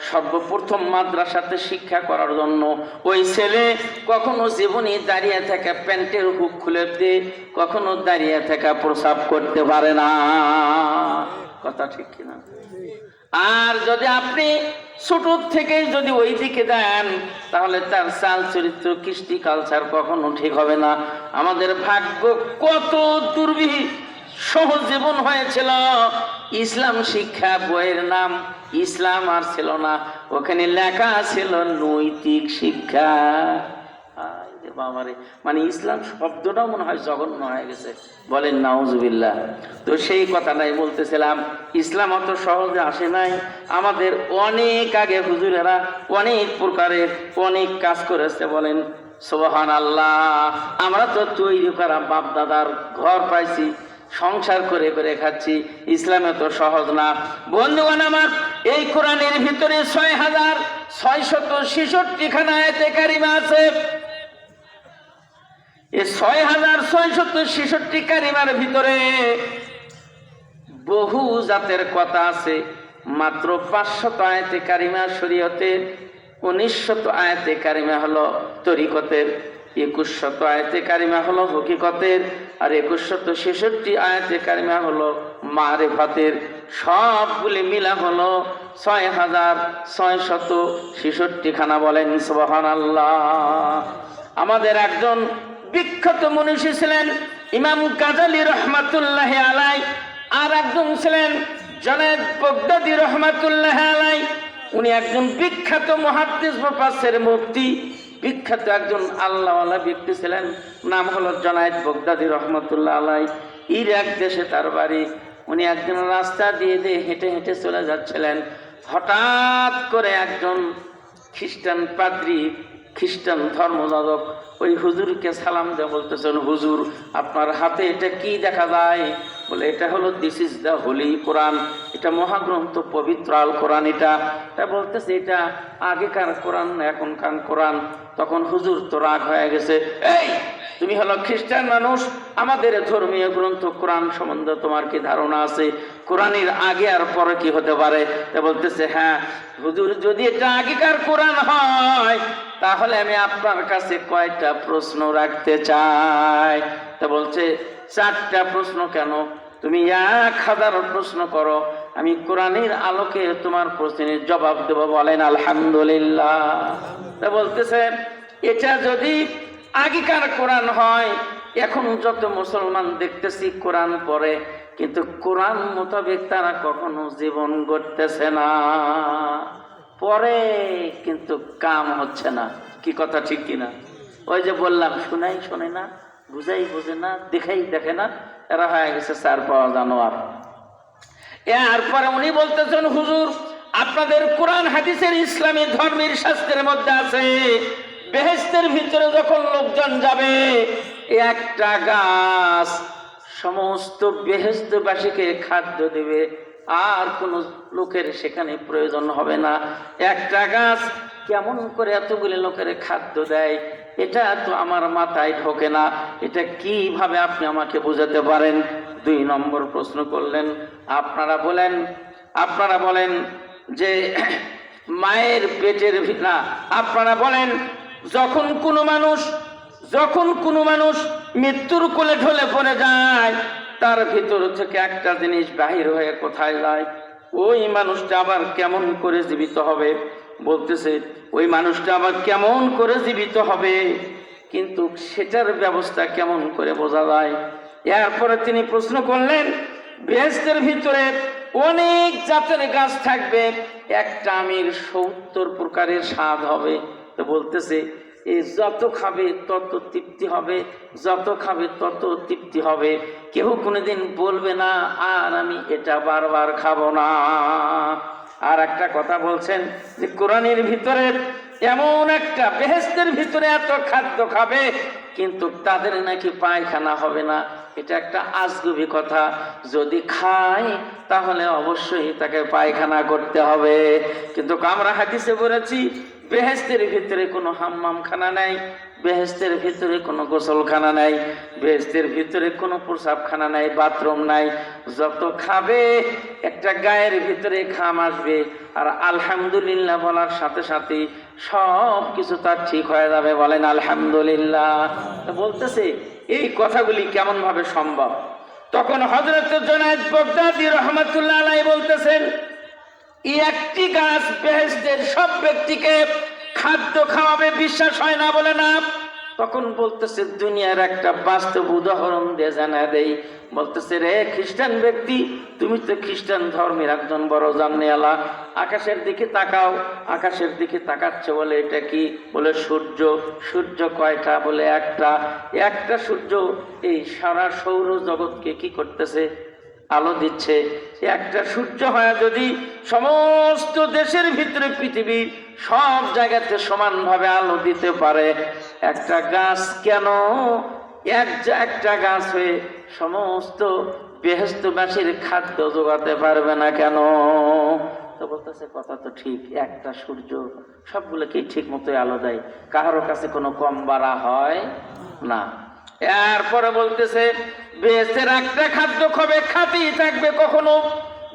সর্বপ্রথম মাদ্রাসাতে শিক্ষা করার জন্য ওই ছেলে কখনো জীবনে দাঁড়িয়ে থাকা প্যান্টের হুক খুলে দিয়ে, কখনো দাঁড়িয়ে থাকা প্রসাব করতে পারে না। কথা ঠিক কিনা? আর যদি আপনি ছোট থেকেই যদি ওই দিকে দেন, তাহলে তার চাল চরিত্র, কৃষ্টি, কালচার কখনো ঠিক হবে না। আমাদের ভাগ্য কত দুর্বিহ সহজ জীবন হয়েছিল। ইসলাম শিক্ষা বইয়ের নাম ইসলাম আর ছিল না, ওখানে লেখা ছিল নৈতিক শিক্ষা। মানে ইসলাম শব্দটা মনে হয় জঘন্য হয়ে গেছে, বলেন নাউজুবিল্লাহ। তো সেই কথাটাই বলতেছিলাম, ইসলাম অত সহজে আসে নাই। আমাদের অনেক আগে হুজুরেরা অনেক প্রকারের অনেক কাজ করেছে, বলেন সুবহানাল্লাহ। আমরা তো তৈরি করা বাপ দাদার ঘর পাইছি, সংসার করে করে খাচ্ছি। ইসলামে তো সহজ না বন্ধুগণ আমার। এই কোরআনের ভিতরে 6,666 খানা আয়াতে কারিমা আছে। এই 6,666 কারিমার ভিতরে বহু জাতের কথা আছে। মাত্র 500 আয়াতে কারিমা শরীয়তের, 1900 আয়াতে কারিমা হলো তরিকতের, 2100 আয়াতে কারিমা হলো হকিকতের, আর 2166 আয়াতে কারিমা হলো মারেফাতের। সবগুলি মিলা হলো 6,666 খানা। বলেন সুবহানাল্লাহ। আমাদের একজন বিখ্যাত মনীষী ছিলেন ইমাম গাজালি রহমাতুল্লাহ আলাই, আর একজন ছিলেন জনায়েদ বাগদাদি রহমাতুল্লাহ আলাই। উনি একজন বিখ্যাত মুহাদ্দিস, মুফাসসির, মুফতি, বিখ্যাত একজন আল্লাহওয়ালা ব্যক্তি ছিলেন। নাম হলো জনায়েদ বাগদাদি রহমাতুল্লাহ আলাই। ইরাক দেশে তার বাড়ি। উনি একদিন রাস্তা দিয়ে হেঁটে হেঁটে চলে যাচ্ছিলেন। হঠাৎ করে একজন খ্রিস্টান পাদ্রী, খ্রিস্টান ধর্মযাজক ওই হুজুরকে সালাম দিয়ে বলতেছেন, হুজুর আপনার হাতে এটা কি দেখা যায়? বলে এটা হলো দিস ইজ দ্য হোলি কোরআন, এটা মহাগ্রন্থ পবিত্র আল কোরআন। এটা বলতেছে এটা আগেকার কোরআন, এখনকার কোরআন। তখন হুজুর তো রাগ হয়ে গেছে, এই তুমি হলো খ্রিস্টান মানুষ, আমাদের ধর্মীয় গ্রন্থ কোরআন সম্বন্ধে তোমার কি ধারণা আছে? কোরআনের আগে আর পরে কি হতে পারে? তা বলতেছে, হ্যাঁ হুজুর, যদি এটা আগেকার কোরআন হয় তাহলে আমি আপনার কাছে কয়টা প্রশ্ন রাখতে চাই। তা বলছে 4টা প্রশ্ন। কেন? তুমি 1000 প্রশ্ন করো, আমি কোরআনের আলোকে তোমার প্রশ্নের জবাব দেব। বলেন আলহামদুলিল্লাহ। তা বলতেছে এটা যদি আগেকার কোরআন হয়, এখন যত মুসলমান দেখতেছি কোরআন পড়ে, কিন্তু কোরআন মোতাবেক তারা কখনো জীবন গড়তেছে না, পরে কিন্তু কাম হচ্ছে না। কি কথা ঠিক কিনা? ওই যে বললাম, শোনাই শোনে না, বুঝাই বোঝে না, দেখাই দেখে না, এরা হয়ে গেছে 4 পাওয়া জানোয়ার। এরপরে উনি বলতেছেন, হুজুর আপনাদের কোরআন হাদিসের ইসলামী ধর্মের শাস্ত্রের মধ্যে আছে বেহেশতের ভিতরে যখন লোকজন যাবে, একটা গাছ সমস্ত বেহেশতবাসীকে খাদ্য দেবে, আর কোন লোকের সেখানে প্রয়োজন হবে না। একটা গাছ কেমন করে এতগুলি লোকের খাদ্য দেয়? এটা তো আমার মাথায় ঢোকে না, এটা কিভাবে আপনি আমাকে বোঝাতে পারেন? 2 নম্বর প্রশ্ন করলেন, আপনারা বলেন যে মায়ের পেটের না, আপনারা বলেন যখন কোনো মানুষ মৃত্যুর কোলে ঢলে পড়ে যায়, তার ভিতর থেকে একটা জিনিস বাহির হয়ে কোথায় যায়? ওই মানুষটা আবার কেমন করে জীবিত হবে? বলতেছে ওই মানুষটা আবার কেমন করে জীবিত হবে, কিন্তু সেটার ব্যবস্থা কেমন করে বোঝা যায়? এরপরে তিনি প্রশ্ন করলেন, বেহেশতের ভিতরে অনেক জাতের গাছ থাকবে, একটা আমের 70 প্রকারের স্বাদ হবে। তো বলতেছে এই যত খাবে তত তৃপ্তি হবে, যত খাবে তত তৃপ্তি হবে, কেউ কোনোদিন বলবে না আর আমি এটা বারবার খাবো না। আর একটা কথা বলছেন যে কোরআনের ভিতরে এমন একটা বেহেশতের ভিতরে এত খাদ্য খাবে কিন্তু তাদের নাকি পায়খানা হবে না। এটা একটা আজগুবি কথা, যদি খায় তাহলে অবশ্যই তাকে পায়খানা করতে হবে। কিন্তু আমরা হাদিসে পড়েছি বেহেশতের ভিতরে কোনো হাম্মামখানা নাই, বেহেশতের ভিতরে কোনো গোসলখানা নাই, বেহেশতের ভিতরে কোনো প্রসাবখানা নাই, বাথরুম নাই। যত খাবে একটা গায়ের ভিতরে খাম আসবে, আর আলহামদুলিল্লাহ বলার সাথে সাথে সব কিছু তার ঠিক হয়ে যাবে। বলেন আলহামদুলিল্লাহ। বলতেছে এই কথাগুলি কেমন ভাবে সম্ভব? তখন হযরত জুনায়েদ বাগদাদী রাহমাতুল্লাহ আলাইহি বলতেছেন, এই একটি গাছ বেহেশতের সব ব্যক্তিকে খাদ্য খাওয়াবে, বিশ্বাস হয় না বলে না? তখন বলতেছে দুনিয়ার একটা বাস্তব উদাহরণ দিয়ে জানা দেই। বলতেছে রে খ্রিস্টান ব্যক্তি, তুমি তো খ্রিস্টান ধর্মের একজন বড় জাননেওয়ালা, আকাশের দিকে তাকাও। আকাশের দিকে তাকাচ্ছে, বলে এটা কি? বলে সূর্য। সূর্য কয়টা? বলে একটা সূর্য এই সারা সৌর জগৎকে কি করতেছে? আলো দিচ্ছে। একটা সূর্য হয় যদি সমস্ত দেশের ভিতরে পৃথিবীর সব জায়গাতে সমানভাবে আলো দিতে পারে, একটা গাছ কেন একটা গাছ হয়ে সমস্ত বেহেশতবাসীর খাদ্য যোগাতে পারবে না কেন? তো বলতেছে কথা তো ঠিক, একটা সূর্য সবগুলোকে ঠিক মতোই আলো দেয়, কারোর কাছে কোনো কম বাড়া হয় না। এরপরে বলতেছে বেহেশতের একটা খাদ্য খাবে, খাতেই থাকবে, কখনো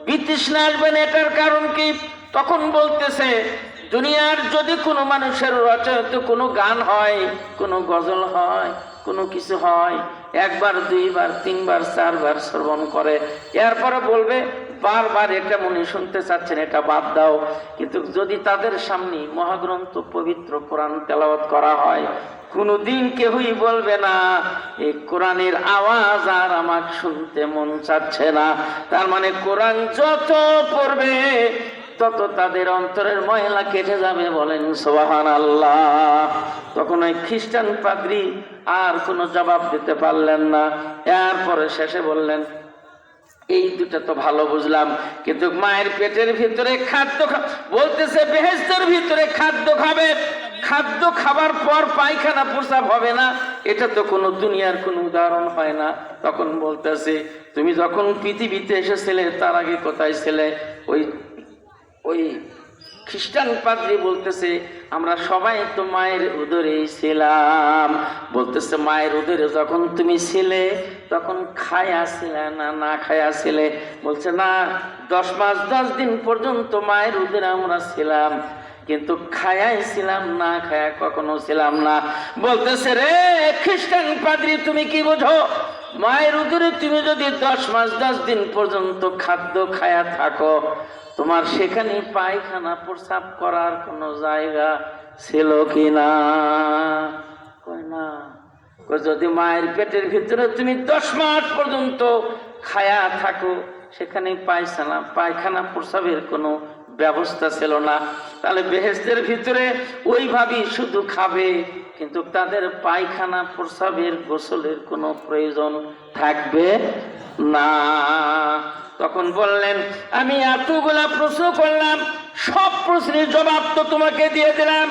বিতৃষ্ণা আসবে না। এটার কারণ কি? তখন বলতেছে দুনিয়ার যদি কোনো মানুষের রচয়িত কোনো গান হয়, কোনো গজল হয়, কোনো কিছু হয়, 1 বার 2 বার 3 বার 4 বার শ্রবণ করে, এরপরে বলবে বারবার এটা মনে শুনতে চাচ্ছেন, এটা বাদ দাও। কিন্তু যদি তাদের সামনে মহাগ্রন্থ পবিত্র কোরআন তেলাওয়াত করা হয়, কোনদিন কেউই বলবে না এই কোরআনের আওয়াজ আর আমার শুনতে মন চাচ্ছে না। তার মানে কোরআন যত পড়বে তত তাদের অন্তরের ময়লা কেটে যাবে। বলেন সুবহানাল্লাহ। তখন ওই খ্রিস্টান পাদ্রী আর কোনো জবাব দিতে পারলেন না। এরপরে শেষে বললেন এই দুটা তো ভালো বুঝলাম, কিন্তু মায়ের পেটের ভিতরে খাদ্য বলতেছে বেহেশতের ভিতরে খাদ্য খাবে, খাদ্য খাবার পর পায়খানা প্রস্রাব হবে না, এটা তো কোনো দুনিয়ার কোনো উদাহরণ হয় না। তখন বলতেছে তুমি যখন পৃথিবীতে এসেছিলে তার আগে কোথায় ছিলে? ওই খ্রিস্টান পাদ্রী বলতেছে আমরা সবাই তো মায়ের উদরেই ছিলাম। বলতেছে মায়ের উদরে যখন তুমি ছিলে তখন খায়া ছিলে না না খায়া ছিলে? বলছে না, 10 মাস 10 দিন পর্যন্ত মায়ের উদরে আমরা ছিলাম, কিন্তু খায়াই ছিলাম, না খায়া কখনো ছিলাম না। বলতেছে রে খ্রিস্টান পাদ্রী তুমি কি বোঝো? মায়ের উদরে তুমি যদি 10 মাস 10 দিন পর্যন্ত খাদ্য খায়া থাকো, তোমার সেখানে পায়খানা প্রস্রাব করার কোনো জায়গা ছিল কি না? কই না। যদি মায়ের পেটের ভিতরে তুমি 10 মাস পর্যন্ত খায়া থাকো, সেখানে পায়খানা প্রস্রাবের কোনো ব্যবস্থা ছিল না, তাহলে বেহেশতের ভিতরে ওইভাবেই শুধু খাবে, কিন্তু তাদের পায়খানা প্রস্রাবের গোসলের কোনো প্রয়োজন থাকবে না। তখন বললেন আমি এতগুলা প্রশ্ন করলাম, সব প্রশ্নের জবাব তো তোমাকে দিয়ে দিলাম।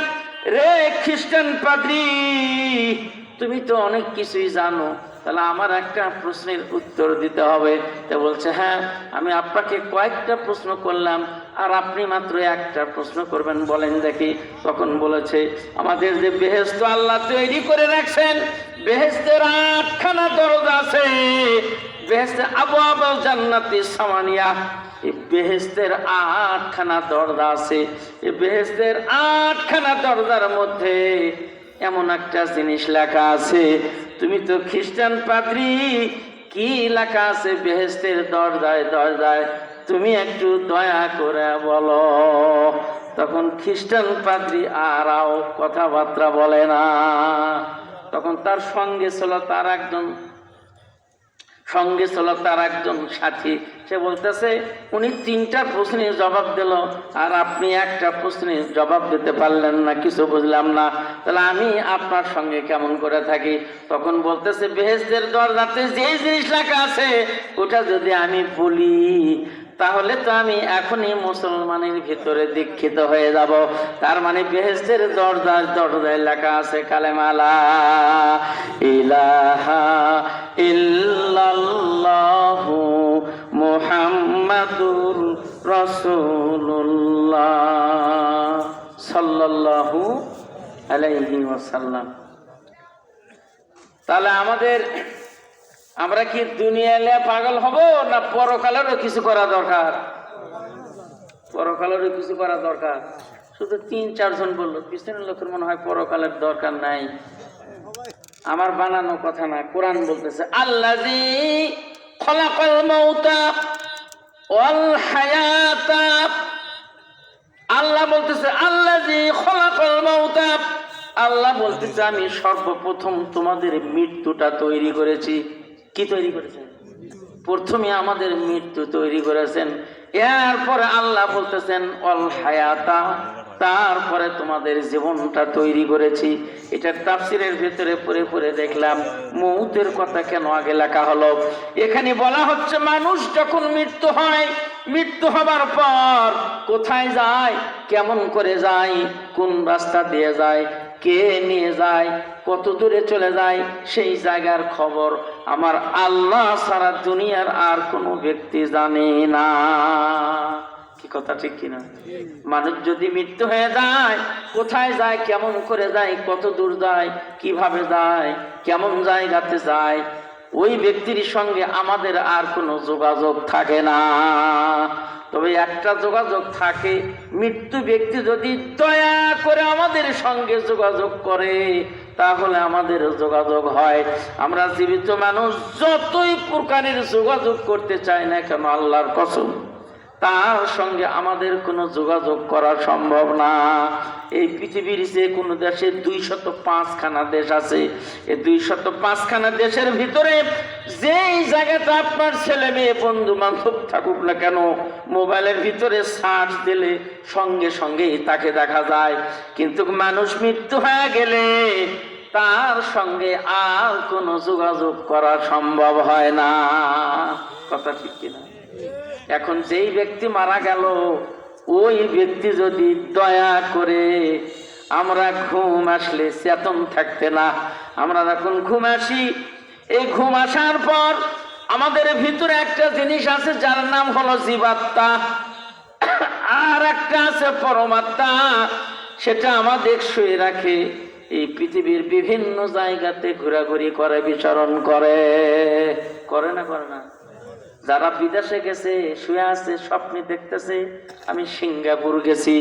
রে খ্রিস্টান পাদ্রী, তুমি তো অনেক কিছুই জানো, তাহলে আমার একটা প্রশ্নের উত্তর দিতে হবে। তো বলছে হ্যাঁ, আমি আপনাকে কয়েকটা প্রশ্ন করলাম, আর আপনি মাত্র একটা প্রশ্ন করবেন, বলেন দেখি। তখন বলেছে, আমাদের যে বেহেশত আল্লাহ তৈরি করে রাখছেন, বেহেশতের 8খানা দরজা আছে, বেহেশতে আবওয়াবুল জান্নাতি সামানিয়া, এই বেহেশতের 8খানা দরজা আছে। এই বেহেশতের 8খানা দরজার মধ্যে এমন একটা জিনিস লেখা আছে, তুমি তো খ্রিস্টান পাদ্রী, কি লেখা আছে বেহেশতের দরজায় দরজায়, তুমি একটু দয়া করে বলো। তখন খ্রিস্টান পাদ্রী আরও কথাবার্তা বলে না। তখন তার সঙ্গে ছিল তার একজন সাথী, সে বলতেছে, উনি 3টা প্রশ্নের জবাব দিল আর আপনি একটা প্রশ্নের জবাব দিতে পারলেন না, কিছু বুঝলাম না, তাহলে আমি আপনার সঙ্গে কেমন করে থাকি? তখন বলতেছে, বেহেশতের দরজাতে যেই জিনিস লেখা আছে ওটা যদি আমি বলি তাহলে তো আমি এখনই মুসলমানের ভিতরে দীক্ষিত হয়ে যাব। তার মানে বেহেশতের দরজায় লেখা আছে কালেমা লা ইলাহা ইল্লাল্লাহু মুহাম্মাদুর রাসূলুল্লাহ সাল্লাল্লাহু আলাইহি ওয়াসাল্লাম। তাহলে আমরা কি দুনিয়ালে পাগল হব না পরকালেরও কিছু করা দরকার? পরকালেরও কিছু করা দরকার। শুধু 3-4 জন বললো, পিছনের লোকের মনে হয় পরকালের দরকার নাই। আমার বানানো কথা না, কোরআন বলতেছে, আল্লাযী খলাকাল মাউতা ওয়াল হায়াতা। আল্লাহ বলতেছে, আল্লাযী খলাকাল মাউতা, আল্লাহ বলতেছে আমি সর্বপ্রথম তোমাদের মৃত্যুটা তৈরি করেছি। কি তৈরি করেছেন? প্রথমে আমাদের মৃত্যু তৈরি করেছেন, এরপরে আল্লাহ বলতেছেন অল হায়াতা, তারপরে তোমাদের জীবনটা তৈরি করেছি। এটার তাফসিরের ভিতরে পড়ে দেখলাম মৌতের কথা কেন আগে লেখা হলো। এখানে বলা হচ্ছে মানুষ যখন মৃত্যু হয়, মৃত্যু হবার পর কোথায় যায়, কেমন করে যায়, কোন রাস্তা দিয়ে যায়, কে নিয়ে যায়, কত দূরে চলে যায়, সেই জায়গার খবর আমার আল্লাহ সারা দুনিয়ার আর কোনো ব্যক্তি জানে না। কি কথা ঠিক কিনা? মানুষ যদি মৃত্যু হয়ে যায়, কোথায় যায়, কেমন করে যায়, কত দূর যায়, কিভাবে যায়, কেমন জায়গাতে যায়, ওই ব্যক্তির সঙ্গে আমাদের আর কোনো যোগাযোগ থাকে না। তবে একটা যোগাযোগ থাকে, মৃত্যু ব্যক্তি যদি দয়া করে আমাদের সঙ্গে যোগাযোগ করে তাহলে আমাদের যোগাযোগ হয়। আমরা জীবিত মানুষ যতই প্রকারের যোগাযোগ করতে চাই না কেন, আল্লাহর কসম তার সঙ্গে আমাদের কোনো যোগাযোগ করা সম্ভব না। এই পৃথিবীর যে কোনো দেশে 205খানা দেশ আছে, এই 205খানা দেশের ভিতরে যেই জায়গাটা আপনার ছেলে মেয়ে বন্ধু বান্ধব থাকুক না কেন, মোবাইলের ভিতরে সার্চ দিলে সঙ্গে সঙ্গেই তাকে দেখা যায়। কিন্তু মানুষ মৃত্যু হয়ে গেলে তার সঙ্গে আর কোনো যোগাযোগ করা সম্ভব হয় না। কথা ঠিক কিনা? এখন যেই ব্যক্তি মারা গেল, ওই ব্যক্তি যদি দয়া করে, আমরা ঘুম আসলে চেতন থাকতে না, আমরা যখন ঘুম আসি, এই ঘুম আসার পর আমাদের ভিতরে একটা জিনিস আছে যার নাম হলো জীবাত্মা, আর একটা আছে পরমাত্মা, সেটা আমাদের শুয়ে রাখে এই পৃথিবীর বিভিন্ন জায়গাতে ঘোরাঘুরি করে, বিচরণ করে না করে না? যারা বিদেশে গেছে শুয়ে আছে, স্বপ্নে দেখতেছে আমি সিঙ্গাপুর গেছি,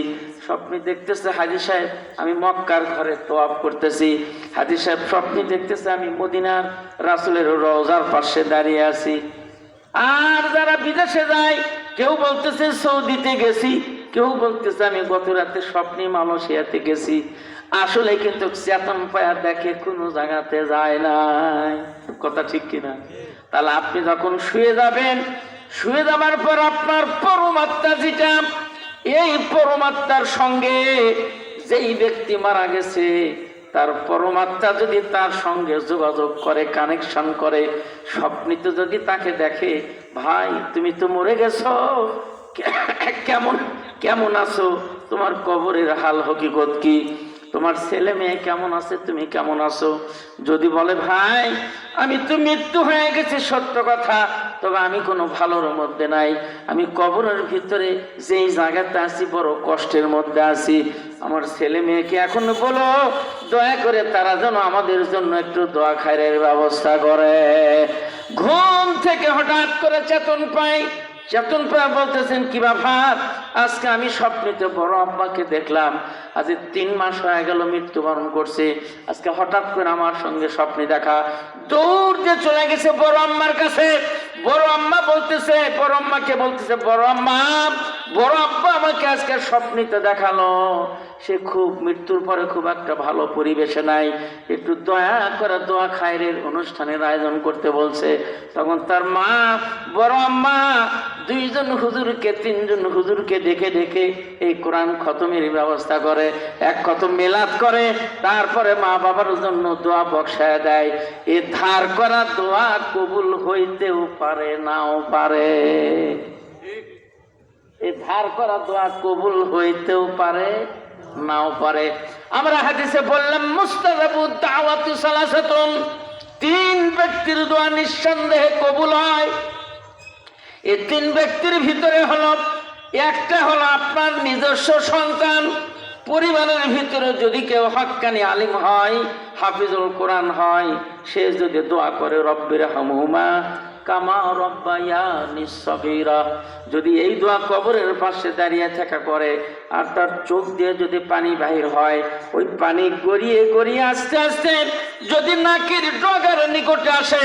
স্বপ্নে দেখতেছে হাজী সাহেব আমি মক্কার ঘরে তোয়াফ করতেছি, হাজী সাহেব স্বপ্নে দেখতেছে আমি মদিনার রাসূলের রওজার পাশে দাঁড়িয়ে আছি। আর যারা বিদেশে যায়, কেউ বলতেছে সৌদিতে গেছি, কেউ বলতেছে আমি গত রাতে স্বপ্নে মালয়েশিয়াতে গেছি। আসলে কিন্তু চেতন পায়া দেখে কোনো জায়গাতে যায় নাই। কথা ঠিক কিনা? তাহলে আপনি যখন শুয়ে যাবেন, শুয়ে যাবার পর আপনার পরমাত্মা যেটা, এই পরমাত্মার সঙ্গে যেই ব্যক্তি মারা গেছে তার পরমাত্মা যদি তার সঙ্গে যোগাযোগ করে, কানেকশন করে, স্বপ্নিতে যদি তাকে দেখে, ভাই তুমি তো মরে গেছো, কেমন আছো, তোমার কবরের হাল হকিকত কি, তোমার ছেলে মেয়ে কেমন আছে, তুমি কেমন আছো? যদি বলে ভাই আমি তো মৃত্যু হয়ে গেছি সত্য কথা, তবে আমি কোনো ভালোর মধ্যে নাই, আমি কবরের ভিতরে যেই জায়গাতে আছি বড় কষ্টের মধ্যে আছি, আমার ছেলে মেয়েকে এখন বলো দয়া করে তারা যেন আমাদের জন্য একটু দোয়া খায়রের ব্যবস্থা করে। ঘুম থেকে হঠাৎ করে চেতন পাই, চেতন পায় বলতেছেন কি ব্যাপার? আজকে আমি স্বপ্নেতে বড় আব্বাকে দেখলাম, আজ 3 মাস হয়ে গেল মৃত্যুবরণ করছে, আজকে হঠাৎ করে আমার সঙ্গে স্বপ্নে দেখা। দৌড় দিয়ে চলে গেছে বড় আম্মার কাছে। বড় আম্মা বলতেছে, বড় আম্মাকে বলতেছে, বড় আম্মা বড় আব্বা আমাকে আজকে স্বপ্নেতে দেখালো, সে খুব মৃত্যুর পরে খুব একটা ভালো পরিবেশে নাই, একটু দয়া করে দোয়া খায়রের অনুষ্ঠানের আয়োজন করতে বলছে। তখন তার মা বড় আম্মা 2 জন হুজুরকে 3 জন হুজুরকে ডেকে ডেকে এই কোরআন খতমের ব্যবস্থা করে, 1 খতম মিলাদ করে, তারপরে মা বাবার জন্য দোয়া বক্সায় দেয়। এ ধার করা দোয়া কবুল হইতেও পারে নাও পারে, এ ধার করা দোয়া কবুল হইতেও পারে নাও পারে। আমরা হাদিসে বললাম মুস্তাজাবুদ দাওয়াতু সালাসাতুন, 3 ব্যক্তির দোয়া নিঃসন্দেহে কবুল হয়। এই 3 ব্যক্তির ভিতরে হলো, একটা হলো আপনার নিজস্ব সন্তান। পরিবারের ভিতরে যদি কেউ হক্কানি আলিম হয়, হাফিজুল কোরআন হয়, সে যদি দোয়া করে রব্বির হামহুমা কামা রব্বায়ানি সগীরা, যদি এই দোয়া কবরের পাশে দাঁড়িয়ে থাকা করে আর তার চোখ দিয়ে যদি পানি বাহির হয়, ওই পানি গড়িয়ে গড়িয়ে আস্তে আস্তে যদি নাকের ডগার নিকটে আসে,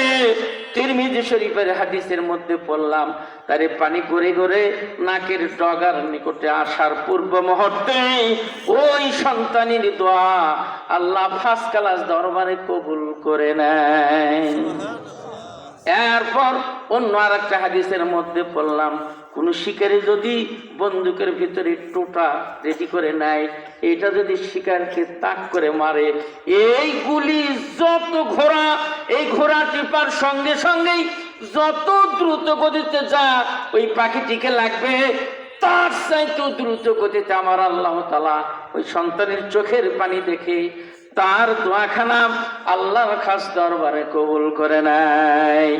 তিরমিজি শরীফের হাদিসের মধ্যে পড়লাম, তারে পানি গড়ে গড়ে নাকের ডগার নিকটে আসার পূর্ব মুহূর্তে ওই সন্তানের দোয়া আল্লাহ ফার্স্ট ক্লাস দরবারে কবুল করে নেয়। এরপর অন্য আর একটা হাদিসের মধ্যে পড়লাম, কোন শিকারী যদি বন্দুকের ভিতরে টোটা রেডি করে নেয়, এটা যদি শিকারকে তাক করে মারে, এই গুলি যত ঘোড়া, এই ঘোড়া টিপার সঙ্গে সঙ্গেই যত দ্রুত গতিতে যা ওই পাখিটিকে লাগবে, তার চাইতে দ্রুত গতিতে আমার আল্লাহ তাআলা ওই সন্তানের চোখের পানি দেখে তার দোয়াখানা আল্লাহর খাস দরবারে কবুল করে নেয়।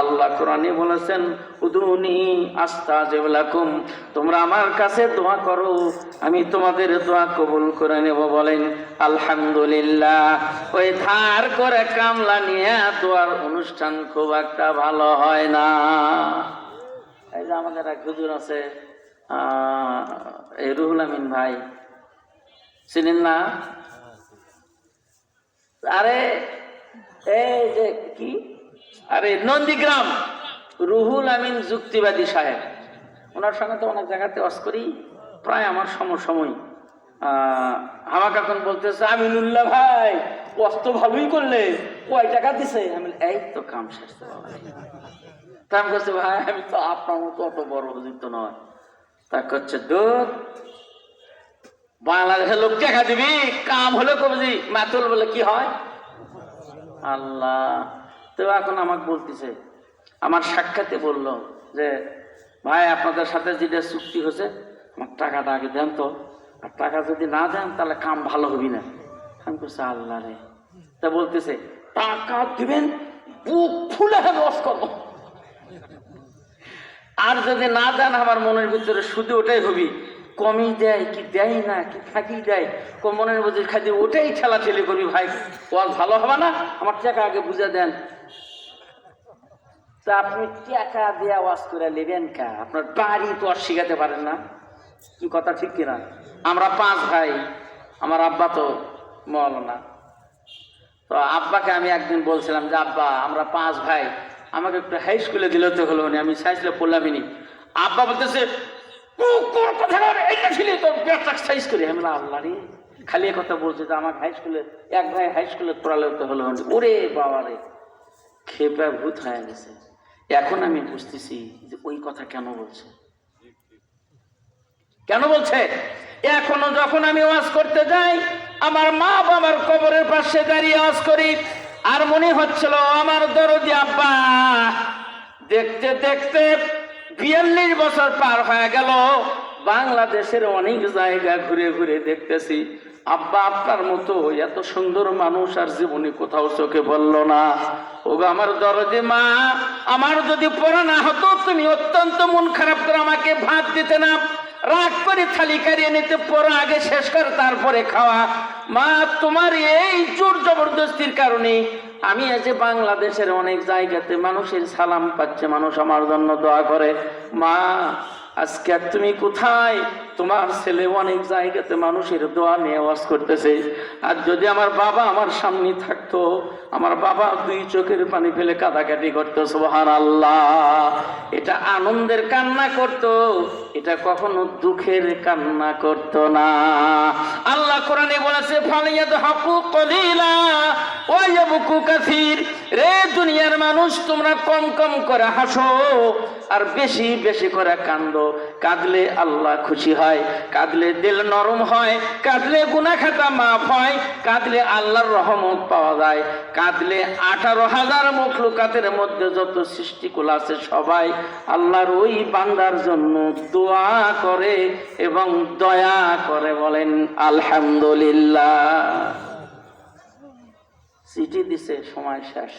আল্লাহ কোরআনে বলেছেন উদুনি আস্তাজিব লাকুম, তোমরা আমার কাছে দোয়া করো আমি তোমাদের দোয়া কবুল করে নেব। বলেন আলহামদুলিল্লাহ। ওই ধার করে কামলা নিয়ে দোয়ার অনুষ্ঠান খুব একটা ভালো হয় না। এই যে আমাদের এক হুজুর আছে, এই রুহুল আমিন ভাই, চিনেন না? আরে এই যে কি, আরে নন্দীগ্রাম রুহুল আমিন যুক্তিবাদী সাহেব, ওনার সঙ্গে তো অনেক জায়গাতে ওয়াজ করি, প্রায় আমার সময় আমাকে এখন বলতেছে আমিনুল্লাহ ভাই ওয়াজ তো ভালোই করলে, কয় টাকা দিছে? আমি এই তো কাম শেষ। তা আমি করছে ভাই আমি তো আপনার মতো অত বড় হুজুর তো নয়। তা করছে দূর বাংলাদেশের লোক টাকা দিবি, কাম হলে কবজি মাতুল বলে কি হয় আল্লাহ। তো এখন আমাকে বলতেছে, আমার সাক্ষাতে বলল যে ভাই আপনাদের সাথে যেটা চুক্তি হয়েছে আমার টাকাটা আগে দেন তো, আর টাকা যদি না দেন তাহলে কাম ভালো হবি না। আমি করছি আল্লাহ রে। তা বলতেছে টাকা দিবেন বুক ফুলে লস করবো, আর যদি না দেন আমার মনের ভিতরে শুধু ওটাই হবি, কমই দেয় কি দেয় না কি ফাঁকি দেয়, মনের মধ্যে খাই দিয়ে ওটাই ঠেলাঠেলি করবি। ভাই ওয়াজ ভালো হবে না, আমার টাকা আগে বুঝে দেন। তা আপনি টাকা দিয়ে ওয়াজ করে নেবেন কা? আপনার বাড়ি তো আর শিখাতে পারেন না, কি কথা ঠিক কিনা? আমরা 5 ভাই, আমার আব্বা তো মওলানা। তো আব্বাকে আমি একদিন বলছিলাম যে আব্বা আমরা 5 ভাই, আমাকে একটু হাই স্কুলে দিলে তো হলো না, আমি সাইজলে পড়লামই নি। আব্বা বলতেছে সাইজ করি। আমি আল্লাহ রে, খালি কথা বলছে যে আমার হাই স্কুলে এক ভাই হাই স্কুলে পড়ালে তো হলো। ওরে বাবা রে, খেপা ভূত হয়ে গেছে। এখন আমি বুঝতেছি যে ওই কথা কেন বলছে, কেন বলছে। এখনো যখন আমি ওয়াজ করতে যাই, আমার মা বাবার কবরের পাশে দাঁড়িয়ে ওয়াজ করি, আর মনে হচ্ছিল আমার দরদি আব্বা। দেখতে দেখতে 42 বছর পার হয়ে গেল, বাংলাদেশের অনেক জায়গা ঘুরে ঘুরে দেখতেছি, আব্বা আপনার মতো এত সুন্দর মানুষ আর জীবনে কোথাও চোখে বলল না। ওগো আমার দরদে মা, আমার যদি পড়া না হতো, তুমি অত্যন্ত মন খারাপ করে আমাকে ভাত দিতে না, রাগ করে থালি কারিয়ে নিতে, পড়া আগে শেষ কর তারপরে খাওয়া। মা, তোমার এই জোর জবরদস্তির কারণে আমি আজ বাংলাদেশের অনেক জায়গাতে মানুষের সালাম পাচ্ছে, মানুষ আমার জন্য দোয়া করে। মা, আজকে আর তুমি কোথায়? তোমার ছেলে অনেক জায়গাতে মানুষের দোয়া নিয়ে আওয়াজ করতেছে। আর যদি আমার বাবা আমার সামনে থাকতো, আমার বাবা দুই চোখের পানি ফেলে কাঁদাকাটি করতো, সুবহানাল্লাহ। এটা আনন্দের কান্না করত, এটা কখনো দুঃখের কান্না করত না। আল্লাহ কোরআনে বলেছে, ফালিয়াদহাকু কলিলা ওয়া ইয়াবকু কাসীর। রে দুনিয়ার মানুষ, তোমরা কম কম করে হাসো আর বেশি বেশি করে কান্দো। কাঁদলে আল্লাহ খুশি হয়, কাঁদলে দিল নরম হয়, কাঁদলে গুনাহ খাতা মাফ হয়, কাঁদলে আল্লাহর রহমত পাওয়া যায়। কাঁদলে 18,000 মখলুকাতের মধ্যে যত সৃষ্টিকুল আছে সবাই আল্লাহর ওই বান্দার জন্য দোয়া করে এবং দয়া করে। বলেন আলহামদুলিল্লাহ। চিঠি দিছে, সময় শেষ।